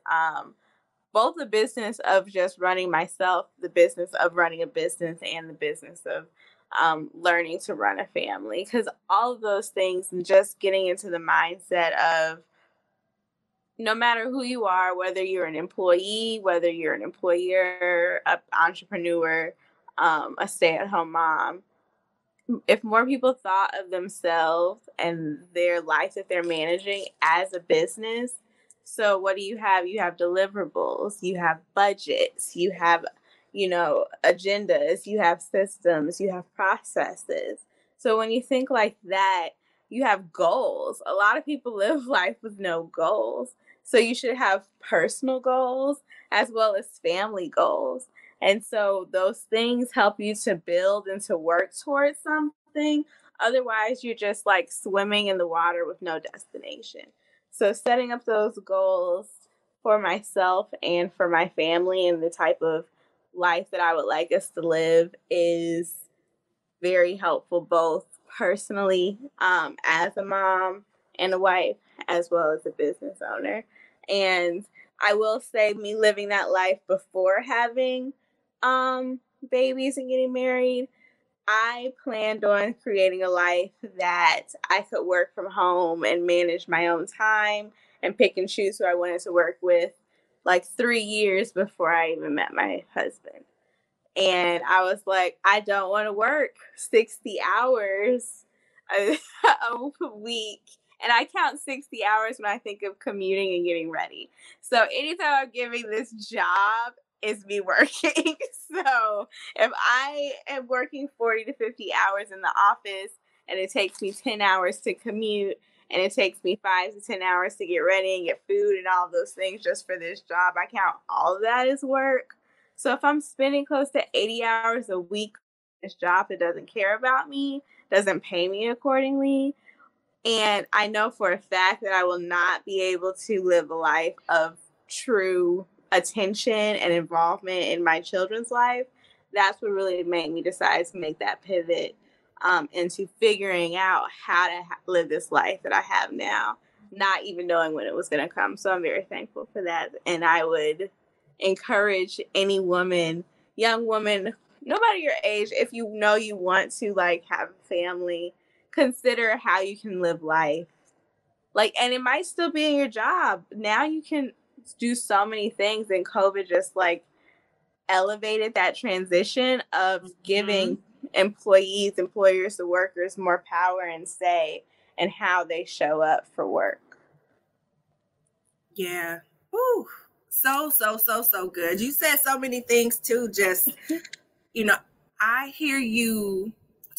Both the business of just running myself, the business of running a business, and the business of learning to run a family. Because all of those things and just getting into the mindset of no matter who you are, whether you're an employee, whether you're an employer, an entrepreneur, a stay-at-home mom, if more people thought of themselves and their life that they're managing as a business. So what do you have? You have deliverables, you have budgets, you have, agendas, you have systems, you have processes. So when you think like that, you have goals. A lot of people live life with no goals. So you should have personal goals as well as family goals. And so those things help you to build and to work towards something. Otherwise, you're just like swimming in the water with no destination. So setting up those goals for myself and for my family and the type of life that I would like us to live is very helpful, both personally as a mom and a wife, as well as a business owner. And I will say, me living that life before having babies and getting married, I planned on creating a life that I could work from home and manage my own time and pick and choose who I wanted to work with, like 3 years before I even met my husband. And I was like, I don't want to work 60 hours a week. And I count 60 hours when I think of commuting and getting ready. So anytime I'm giving this job, is me working. So if I am working 40 to 50 hours in the office and it takes me 10 hours to commute and it takes me 5 to 10 hours to get ready and get food and all those things just for this job, I count all of that as work. So if I'm spending close to 80 hours a week on this job that doesn't care about me, doesn't pay me accordingly, and I know for a fact that I will not be able to live a life of true attention and involvement in my children's life, that's what really made me decide to make that pivot into figuring out how to live this life that I have now, not even knowing when it was going to come. So I'm very thankful for that. And I would encourage any woman, young woman, no matter your age, if you know you want to have a family, consider how you can live life. And it might still be in your job. Now you can do so many things, and COVID just elevated that transition of giving employers, the workers more power and say and how they show up for work. Yeah. Whew. So good. You said so many things too. Just, I hear you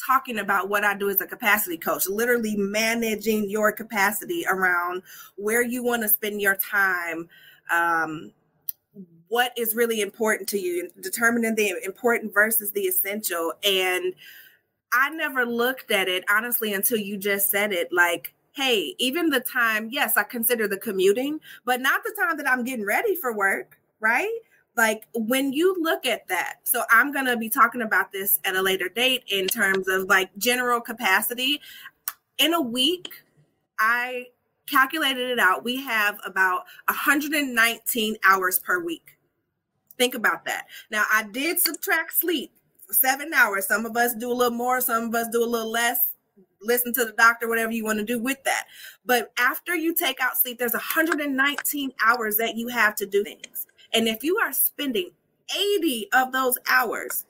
talking about what I do as a capacity coach, literally managing your capacity around where you want to spend your time, what is really important to you, determining the important versus the essential. And I never looked at it, honestly, until you just said it, hey, even the time, yes, I consider the commuting, but not the time that I'm getting ready for work, right? When you look at that, so I'm going to be talking about this at a later date in terms of general capacity. In a week, I calculated it out. We have about 119 hours per week. Think about that. Now, I did subtract sleep for 7 hours. Some of us do a little more. Some of us do a little less. Listen to the doctor, whatever you want to do with that. But after you take out sleep, there's 119 hours that you have to do things. And if you are spending 80 of those hours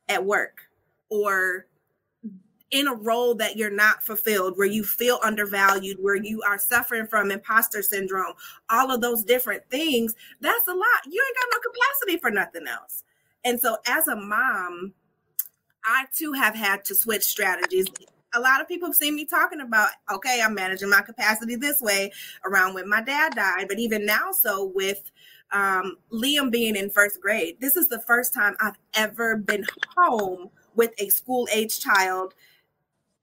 at work or in a role that you're not fulfilled, where you feel undervalued, where you are suffering from imposter syndrome, all of those different things, that's a lot. You ain't got no capacity for nothing else. And so as a mom, I too have had to switch strategies. A lot of people have seen me talking about, okay, I'm managing my capacity this way around when my dad died. But even now, so with Liam being in first grade, this is the first time I've ever been home with a school-age child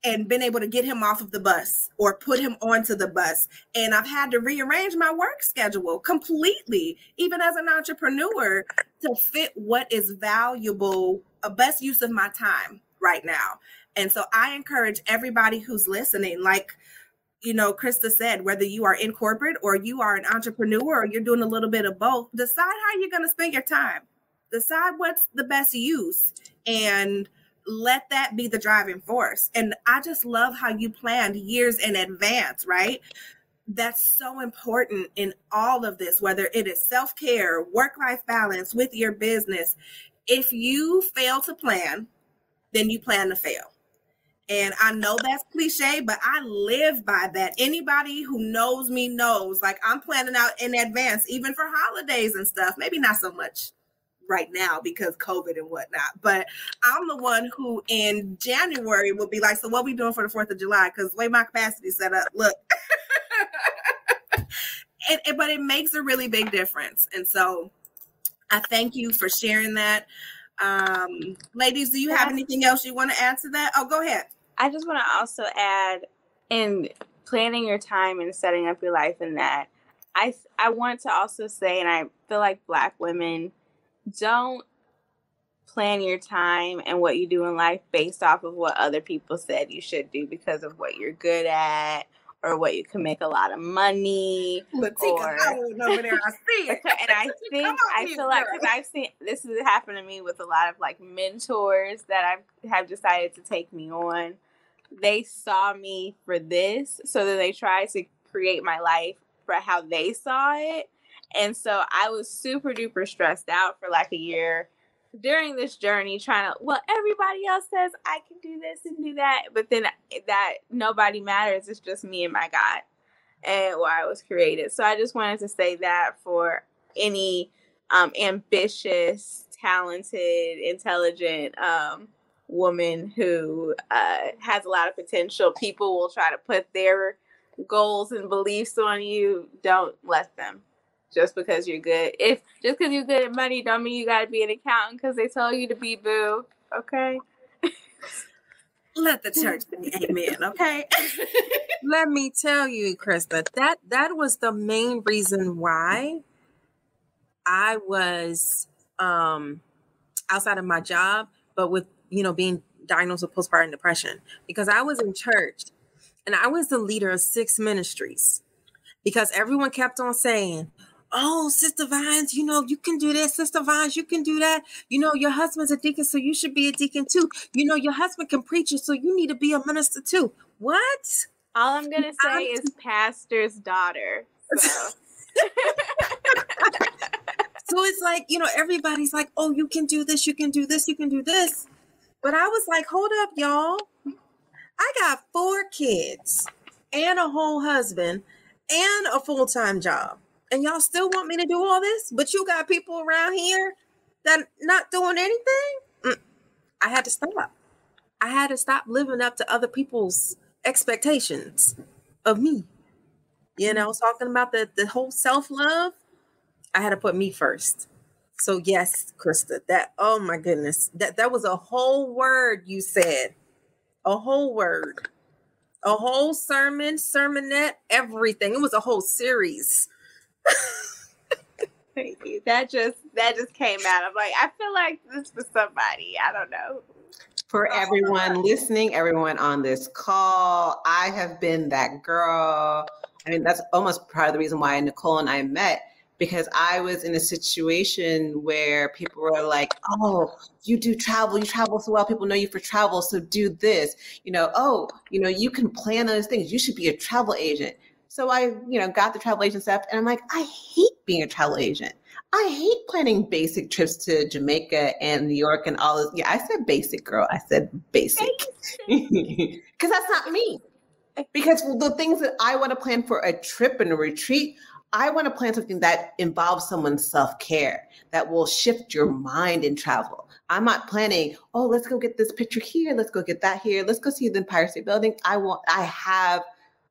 and been able to get him off of the bus or put him onto the bus. And I've had to rearrange my work schedule completely, even as an entrepreneur, to fit what is valuable, a best use of my time right now. And so I encourage everybody who's listening, like, you know, Christa said, whether you are in corporate or you are an entrepreneur or you're doing a little bit of both, decide how you're going to spend your time. Decide what's the best use and let that be the driving force. And I just love how you planned years in advance, right? That's so important in all of this, whether it is self-care, work-life balance with your business. If you fail to plan, then you plan to fail. And I know that's cliche, but I live by that. Anybody who knows me knows, like, I'm planning out in advance, even for holidays and stuff. Maybe not so much right now because COVID and whatnot, but I'm the one who in January will be like, so what we doing for the 4th of July? Because the way my capacity is set up, look. But it makes a really big difference. And so I thank you for sharing that. Ladies, do you have anything else you want to add to that? Oh, go ahead. I just want to also add, in planning your time and setting up your life in that, I want to also say, and I feel like Black women, don't plan your time and what you do in life based off of what other people said you should do because of what you're good at or what you can make a lot of money. Latika, I went over there, I see it. And I feel like, because I've seen, this has happened to me with a lot of like mentors that have decided to take me on. They saw me for this, so then they tried to create my life for how they saw it. And so I was super duper stressed out for like a year during this journey trying to, well, everybody else says I can do this and do that. But then that nobody matters. It's just me and my God and why I was created. So I just wanted to say that for any ambitious, talented, intelligent woman who has a lot of potential. People will try to put their goals and beliefs on you. Don't let them. Just because you're good. Just because you're good at money don't mean you got to be an accountant because they told you to be, boo. Okay? Let the church say amen, okay? Let me tell you, Christa, that was the main reason why I was outside of my job, but with, being diagnosed with postpartum depression, because I was in church and I was the leader of 6 ministries because everyone kept on saying, oh, Sister Vines, you can do this. Sister Vines, you can do that. Your husband's a deacon, so you should be a deacon too. Your husband can preach it, so you need to be a minister too. What? All I'm going to say is pastor's daughter. So. So it's like, everybody's like, oh, you can do this, you can do this, you can do this. But I was like, hold up, y'all. I got 4 kids and a whole husband and a full-time job. And y'all still want me to do all this? But you got people around here that not doing anything? I had to stop. I had to stop living up to other people's expectations of me. Talking about the whole self-love. I had to put me first. So yes, Christa, oh my goodness. That was a whole word you said. A whole word. A whole sermonette, everything. It was a whole series. Thank you. That just came out. I'm like, I feel like this was somebody. I don't know. For everyone listening, everyone on this call, I have been that girl. I mean, that's almost part of the reason why Nicole and I met, because I was in a situation where people were like, oh, you travel so well. People know you for travel. So do this, you can plan those things. You should be a travel agent. So I, got the travel agent stuff, and I'm like, I hate being a travel agent. I hate planning basic trips to Jamaica and New York and all this. Yeah, I said basic, girl. I said basic. Because that's not me. Because the things that I want to plan for a trip and a retreat, I want to plan something that involves someone's self-care, that will shift your mind in travel. I'm not planning, oh, let's go get this picture here. Let's go get that here. Let's go see the Empire State Building.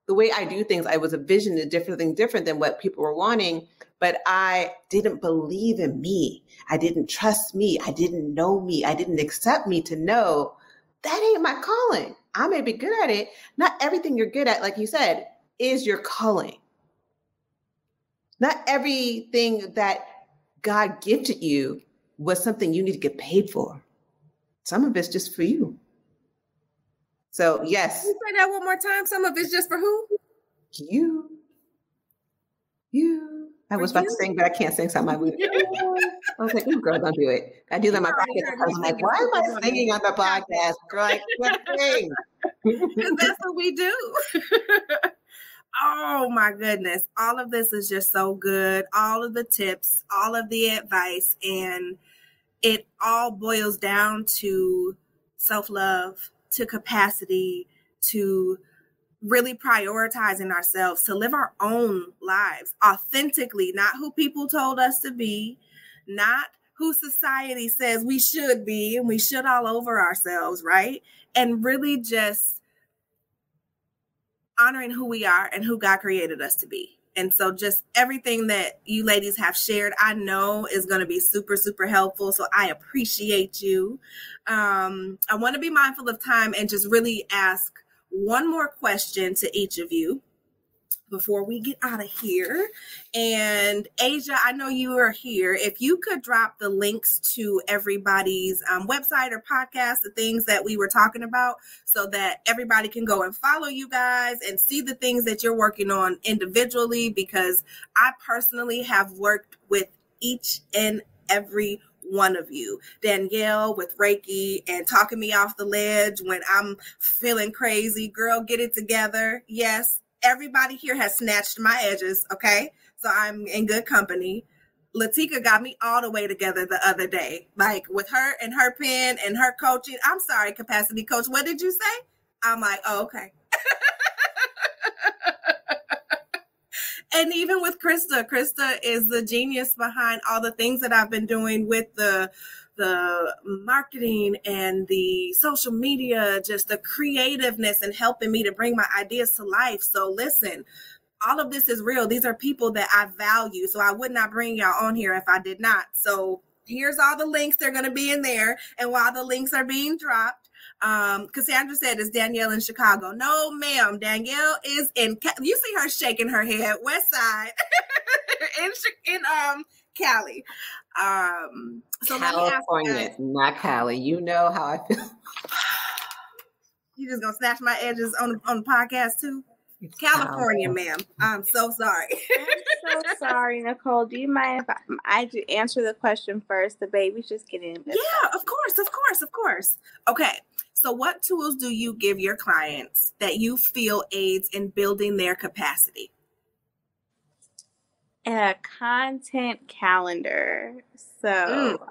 The way I do things, I was a vision of different than what people were wanting, but I didn't believe in me. I didn't trust me. I didn't know me. I didn't accept me to know that ain't my calling. I may be good at it. Not everything you're good at, like you said, is your calling. Not everything that God gifted you was something you need to get paid for. Some of it's just for you. So, yes. Can you say that one more time? Some of it's just for who? You. I was about to sing, but I can't sing something. I was like, oh, girl, don't do it. I do that on my podcast. I was like, why am I singing on the podcast? Girl, I can't sing. Because that's what we do. Oh, my goodness. All of this is just so good. All of the tips, all of the advice, and it all boils down to self-love, to capacity, to really prioritizing ourselves, to live our own lives authentically, not who people told us to be, not who society says we should be, and we should all over ourselves, right? And really just honoring who we are and who God created us to be. And so just everything that you ladies have shared, I know is going to be super, super helpful. So I appreciate you. I want to be mindful of time and just really ask one more question to each of you before we get out of here. And Asia, I know you are here. If you could drop the links to everybody's website or podcast, the things that we were talking about, so that everybody can go and follow you guys and see the things that you're working on individually, because I personally have worked with each and every one of you. Danielle with Reiki and talking me off the ledge when I'm feeling crazy. Girl, get it together. Yes. Everybody here has snatched my edges, okay? So I'm in good company. Latika got me all the way together the other day, like with her and her pen and her coaching. I'm sorry, capacity coach. What did you say? I'm like, oh, okay. And even with Christa is the genius behind all the things that I've been doing with the marketing and the social media, just the creativeness and helping me to bring my ideas to life. So listen, all of this is real. These are people that I value. So I would not bring y'all on here if I did not. So here's all the links. They're going to be in there. And while the links are being dropped, Cassandra said, is Danielle in Chicago? No, ma'am. Danielle is in, you see her shaking her head, West Side in Cali. So California, not Cali. You know how I feel. You just gonna snatch my edges on the podcast too? It's California, ma'am. I'm so sorry. I'm so sorry, Nicole. Do you mind if I answer the question first? The baby's just getting in. Yeah, of course. Okay. So what tools do you give your clients that you feel aids in building their capacity? A content calendar. So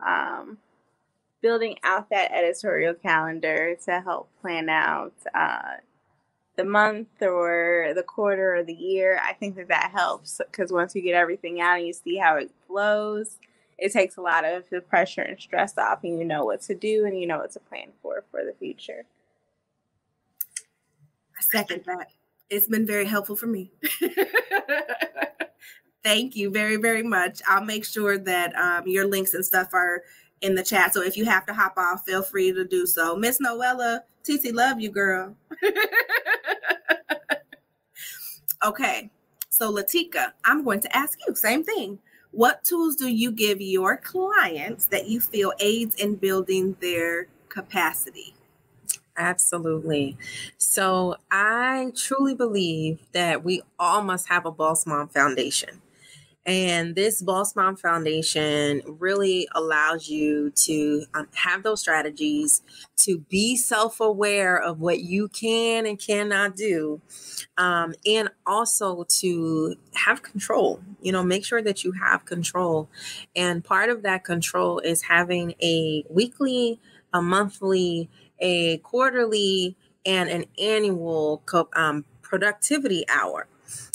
building out that editorial calendar to help plan out the month or the quarter or the year. I think that helps, because once you get everything out and you see how it flows, it takes a lot of the pressure and stress off, and you know what to do and you know what to plan for the future. I second that. It's been very helpful for me. Thank you very, very much. I'll make sure that your links and stuff are in the chat. So if you have to hop off, feel free to do so. Miss Noella, TT, love you, girl. Okay. So Latika, I'm going to ask you, same thing. What tools do you give your clients that you feel aids in building their capacity? Absolutely. So I truly believe that we all must have a Boss Mom Foundation. And this Boss Mom Foundation really allows you to have those strategies, to be self-aware of what you can and cannot do, and also to have control. Make sure that you have control. And part of that control is having a weekly, a monthly, a quarterly, and an annual productivity hour.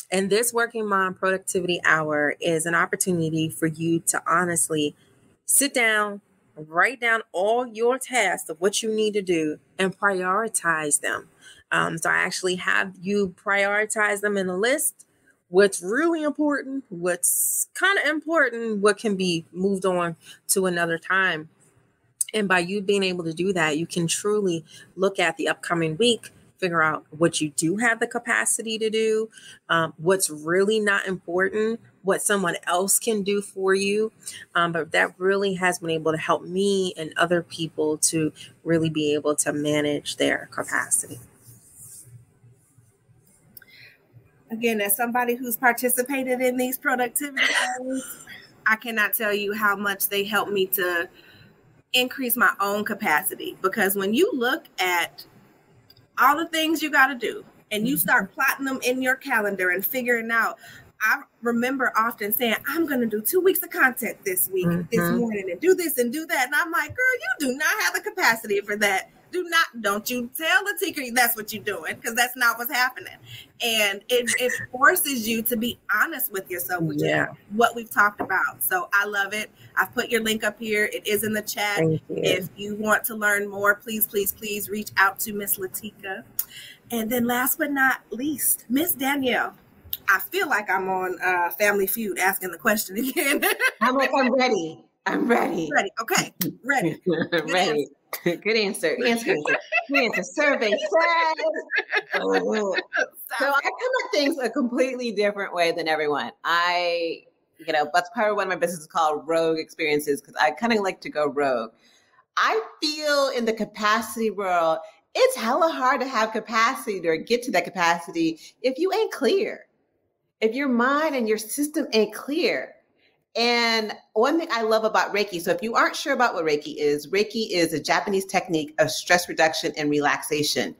And this Working Mom Productivity Hour is an opportunity for you to honestly sit down, write down all your tasks of what you need to do and prioritize them. So I actually have you prioritize them in a list. What's really important, what's kind of important, what can be moved on to another time. And by you being able to do that, you can truly look at the upcoming week, figure out what you do have the capacity to do, what's really not important, what someone else can do for you. But that really has been able to help me and other people to really be able to manage their capacity. Again, as somebody who's participated in these productivity hours, I cannot tell you how much they help me to increase my own capacity. Because when you look at all the things you got to do and you start plotting them in your calendar and figuring out, I remember often saying, I'm going to do 2 weeks of content this week, this morning, and do this and do that. And I'm like, girl, you do not have the capacity for that. Don't you tell Latika that's what you're doing, because that's not what's happening. And it forces you to be honest with yourself, which is what we've talked about. So I love it. I've put your link up here. It is in the chat. If you want to learn more, please reach out to Miss Latika. And then last but not least, Miss Danielle. I feel like I'm on Family Feud asking the question again. I'm ready. Ready. Okay. Ready. Ready. Good answer. Survey says. So I come at things a completely different way than everyone. That's part of one of my businesses called Rogue Experiences, because I kind of like to go rogue. I feel in the capacity world, it's hella hard to have capacity or get to that capacity if you ain't clear. If your mind and your system ain't clear. And one thing I love about Reiki, so if you aren't sure about what Reiki is a Japanese technique of stress reduction and relaxation.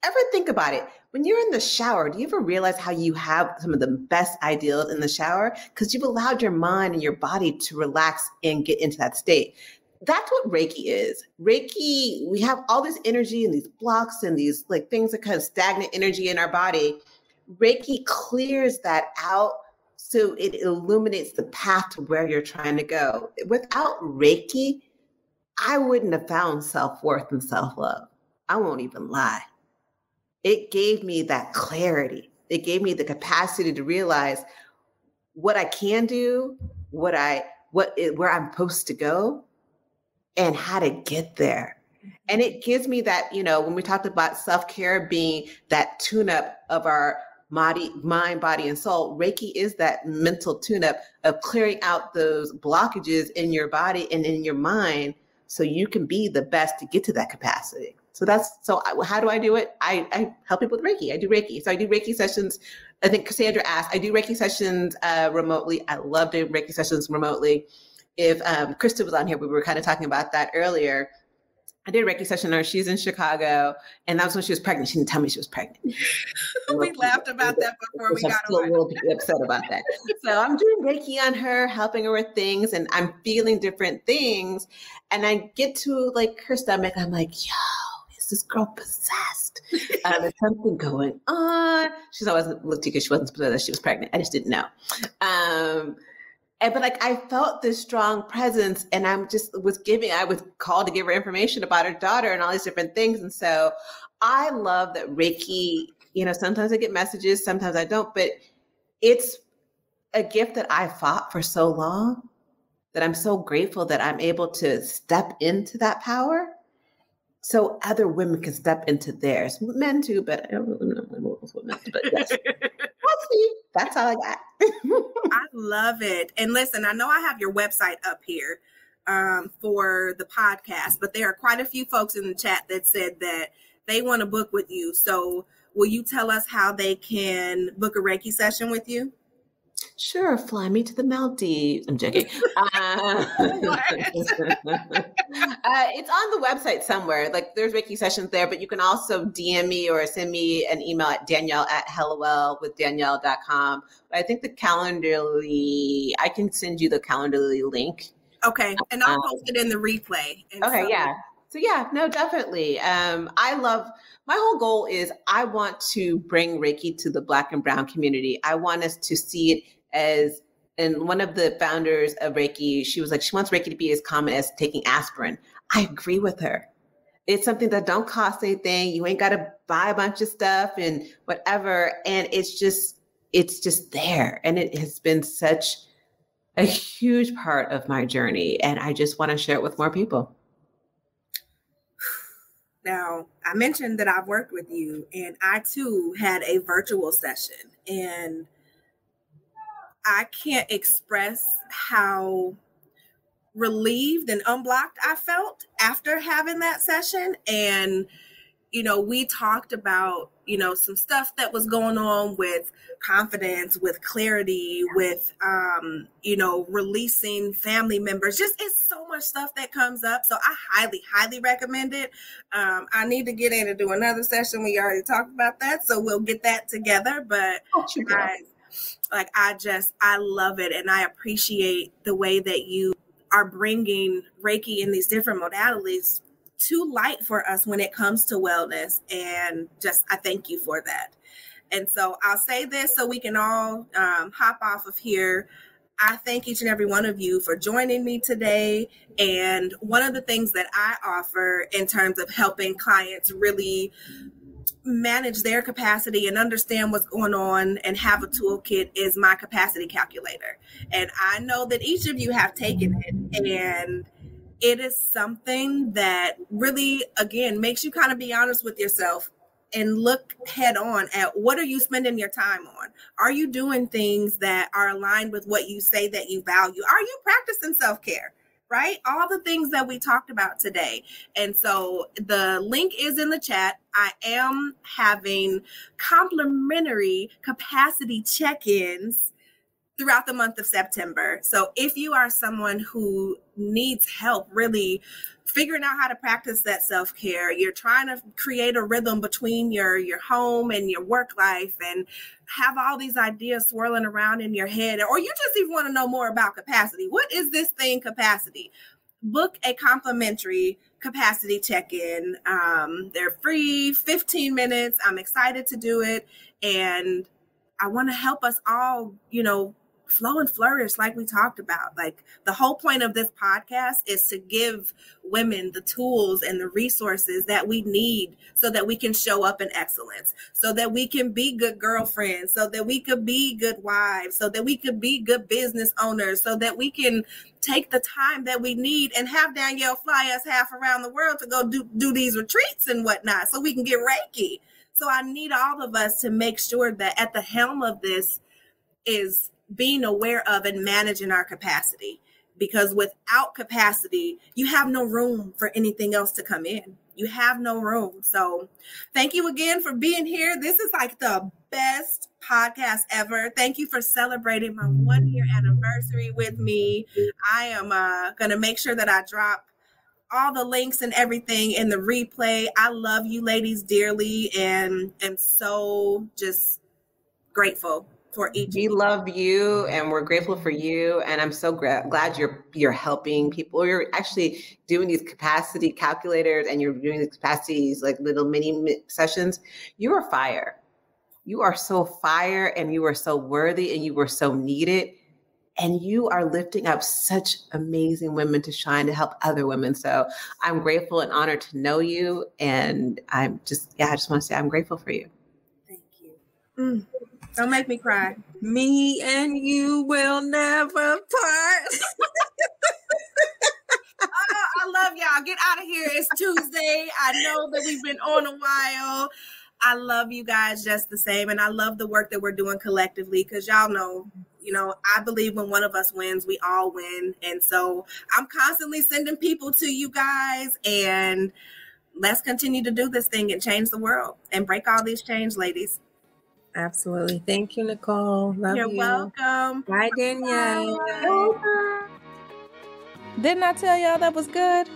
Ever think about it? When you're in the shower, do you ever realize how you have some of the best ideas in the shower? Because you've allowed your mind and your body to relax and get into that state. That's what Reiki is. Reiki, we have all this energy and these blocks and these like things that kind of stagnant energy in our body. Reiki clears that out. So it illuminates the path to where you're trying to go. Without Reiki, I wouldn't have found self-worth and self-love. I won't even lie. It gave me that clarity. It gave me the capacity to realize what I can do, where I'm supposed to go, and how to get there. And it gives me that, when we talked about self-care being that tune-up of our mind, body, and soul, Reiki is that mental tune-up of clearing out those blockages in your body and in your mind so you can be the best to get to that capacity. So how do I do it? I help people with Reiki. I do Reiki. So I do Reiki sessions. I think Cassandra asked, I do Reiki sessions remotely. I love doing Reiki sessions remotely. If Christa was on here, we were kind of talking about that earlier. I did a Reiki session on her. She's in Chicago, and that was when she was pregnant. She didn't tell me she was pregnant. We laughed about that before we got on. I'm still a little bit upset about that. So I'm doing Reiki on her, helping her with things, and I'm feeling different things. And I get to her stomach. I'm like, yo, is this girl possessed? There's something going on. She's always looked because she wasn't possessed. She was pregnant. I just didn't know. But I felt this strong presence, and I was called to give her information about her daughter and all these different things. And so I love that Reiki, sometimes I get messages, sometimes I don't, but it's a gift that I fought for so long that I'm so grateful that I'm able to step into that power so other women can step into theirs. Men too, but I don't really know what men, but yes. That's all I got. I love it. And listen, I know I have your website up here for the podcast, but there are quite a few folks in the chat that said that they want to book with you. So will you tell us how they can book a Reiki session with you? Sure, fly me to the Maldives. I'm joking. It's on the website somewhere. There's Reiki sessions there, but you can also DM me or send me an email at Danielle@hellowellwithdanielle.com. But I think the Calendly, I can send you the Calendly link. Okay, and I'll post it in the replay. And okay, yeah. So yeah, no, definitely. My whole goal is I want to bring Reiki to the Black and Brown community. I want us to see it as, and one of the founders of Reiki, she was like, she wants Reiki to be as common as taking aspirin. I agree with her. It's something that don't cost anything. You ain't got to buy a bunch of stuff and whatever. And it's just there. And it has been such a huge part of my journey. And I just want to share it with more people. Now, I mentioned that I've worked with you, and I too had a virtual session, and I can't express how relieved and unblocked I felt after having that session. And, you know, we talked about, you know, some stuff that was going on with confidence, with clarity, with, you know, releasing family members. Just, it's so much stuff that comes up. So I highly, highly recommend it. I need to get in and do another session. We already talked about that, so we'll get that together. But I love it. And I appreciate the way that you are bringing Reiki in these different modalities to light for us when it comes to wellness. And just, I thank you for that. And so I'll say this so we can all hop off of here. I thank each and every one of you for joining me today. And one of the things that I offer in terms of helping clients really manage their capacity and understand what's going on and have a toolkit is my capacity calculator. And I know that each of you have taken it, and it is something that really, again, makes you kind of be honest with yourself and look head on at what are you spending your time on? Are you doing things that are aligned with what you say that you value? Are you practicing self-care? Right? All the things that we talked about today. And so the link is in the chat. I am having complimentary capacity check-ins throughout the month of September. So if you are someone who needs help really figuring out how to practice that self-care, you're trying to create a rhythm between your home and your work life and have all these ideas swirling around in your head, or you just even want to know more about capacity. What is this thing, capacity? Book a complimentary capacity check-in. They're free, 15 minutes. I'm excited to do it. And I want to help us all, you know, flow and flourish like we talked about. Like, the whole point of this podcast is to give women the tools and the resources that we need so that we can show up in excellence, so that we can be good girlfriends, so that we could be good wives, so that we could be good business owners, so that we can take the time that we need and have Danielle fly us half around the world to go do these retreats and whatnot so we can get Reiki. So I need all of us to make sure that at the helm of this is being aware of and managing our capacity, because without capacity, you have no room for anything else to come in. You have no room. So thank you again for being here. This is like the best podcast ever. Thank you for celebrating my 1-year anniversary with me. I am going to make sure that I drop all the links and everything in the replay. I love you ladies dearly and am so just grateful for each. We love you and we're grateful for you. And I'm so glad you're helping people. You're actually doing these capacity calculators and you're doing these capacities, like little mini sessions. You are fire. You are so fire and you are so worthy and you were so needed. And you are lifting up such amazing women to shine, to help other women. So I'm grateful and honored to know you. And I just want to say I'm grateful for you. Thank you. Don't make me cry. Me and you will never part. I love y'all. Get out of here. It's Tuesday. I know that we've been on a while. I love you guys just the same. And I love the work that we're doing collectively, because y'all know, you know, I believe when one of us wins, we all win. And so I'm constantly sending people to you guys, and let's continue to do this thing and change the world and break all these chains, ladies. Absolutely. Thank you, Nicole. Love You're you. welcome. Bye, Danielle. Bye. Didn't I tell y'all that was good?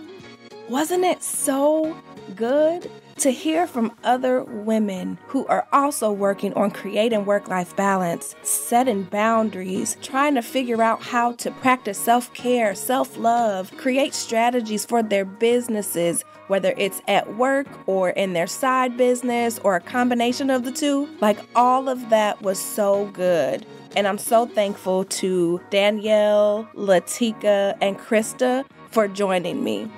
Wasn't it so good? to hear from other women who are also working on creating work-life balance, setting boundaries, trying to figure out how to practice self-care, self-love, create strategies for their businesses, whether it's at work or in their side business or a combination of the two. Like, all of that was so good. And I'm so thankful to Danielle, Latika, and Christa for joining me.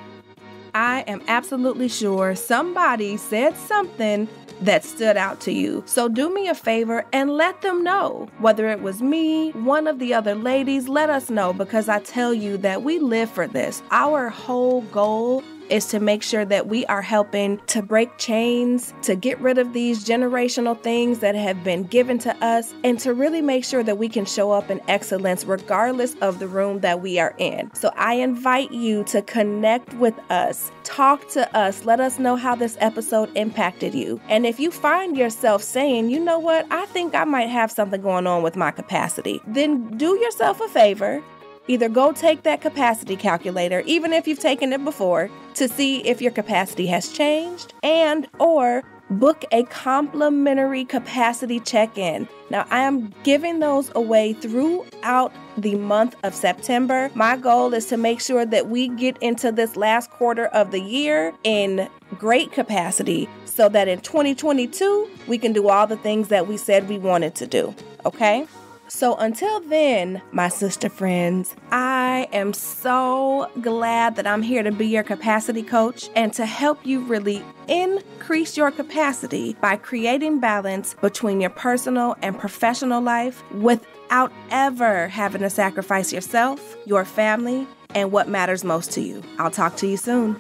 I am absolutely sure somebody said something that stood out to you. So do me a favor and let them know. Whether it was me, one of the other ladies, let us know, because I tell you that we live for this. Our whole goal is to make sure that we are helping to break chains, to get rid of these generational things that have been given to us, and to really make sure that we can show up in excellence regardless of the room that we are in. So I invite you to connect with us, talk to us, let us know how this episode impacted you. And if you find yourself saying, you know what, I think I might have something going on with my capacity, then do yourself a favor. Either go take that capacity calculator, even if you've taken it before, to see if your capacity has changed, and or book a complimentary capacity check-in. Now, I am giving those away throughout the month of September. My goal is to make sure that we get into this last quarter of the year in great capacity so that in 2022, we can do all the things that we said we wanted to do, okay? So until then, my sister friends, I am so glad that I'm here to be your capacity coach and to help you really increase your capacity by creating balance between your personal and professional life without ever having to sacrifice yourself, your family, and what matters most to you. I'll talk to you soon.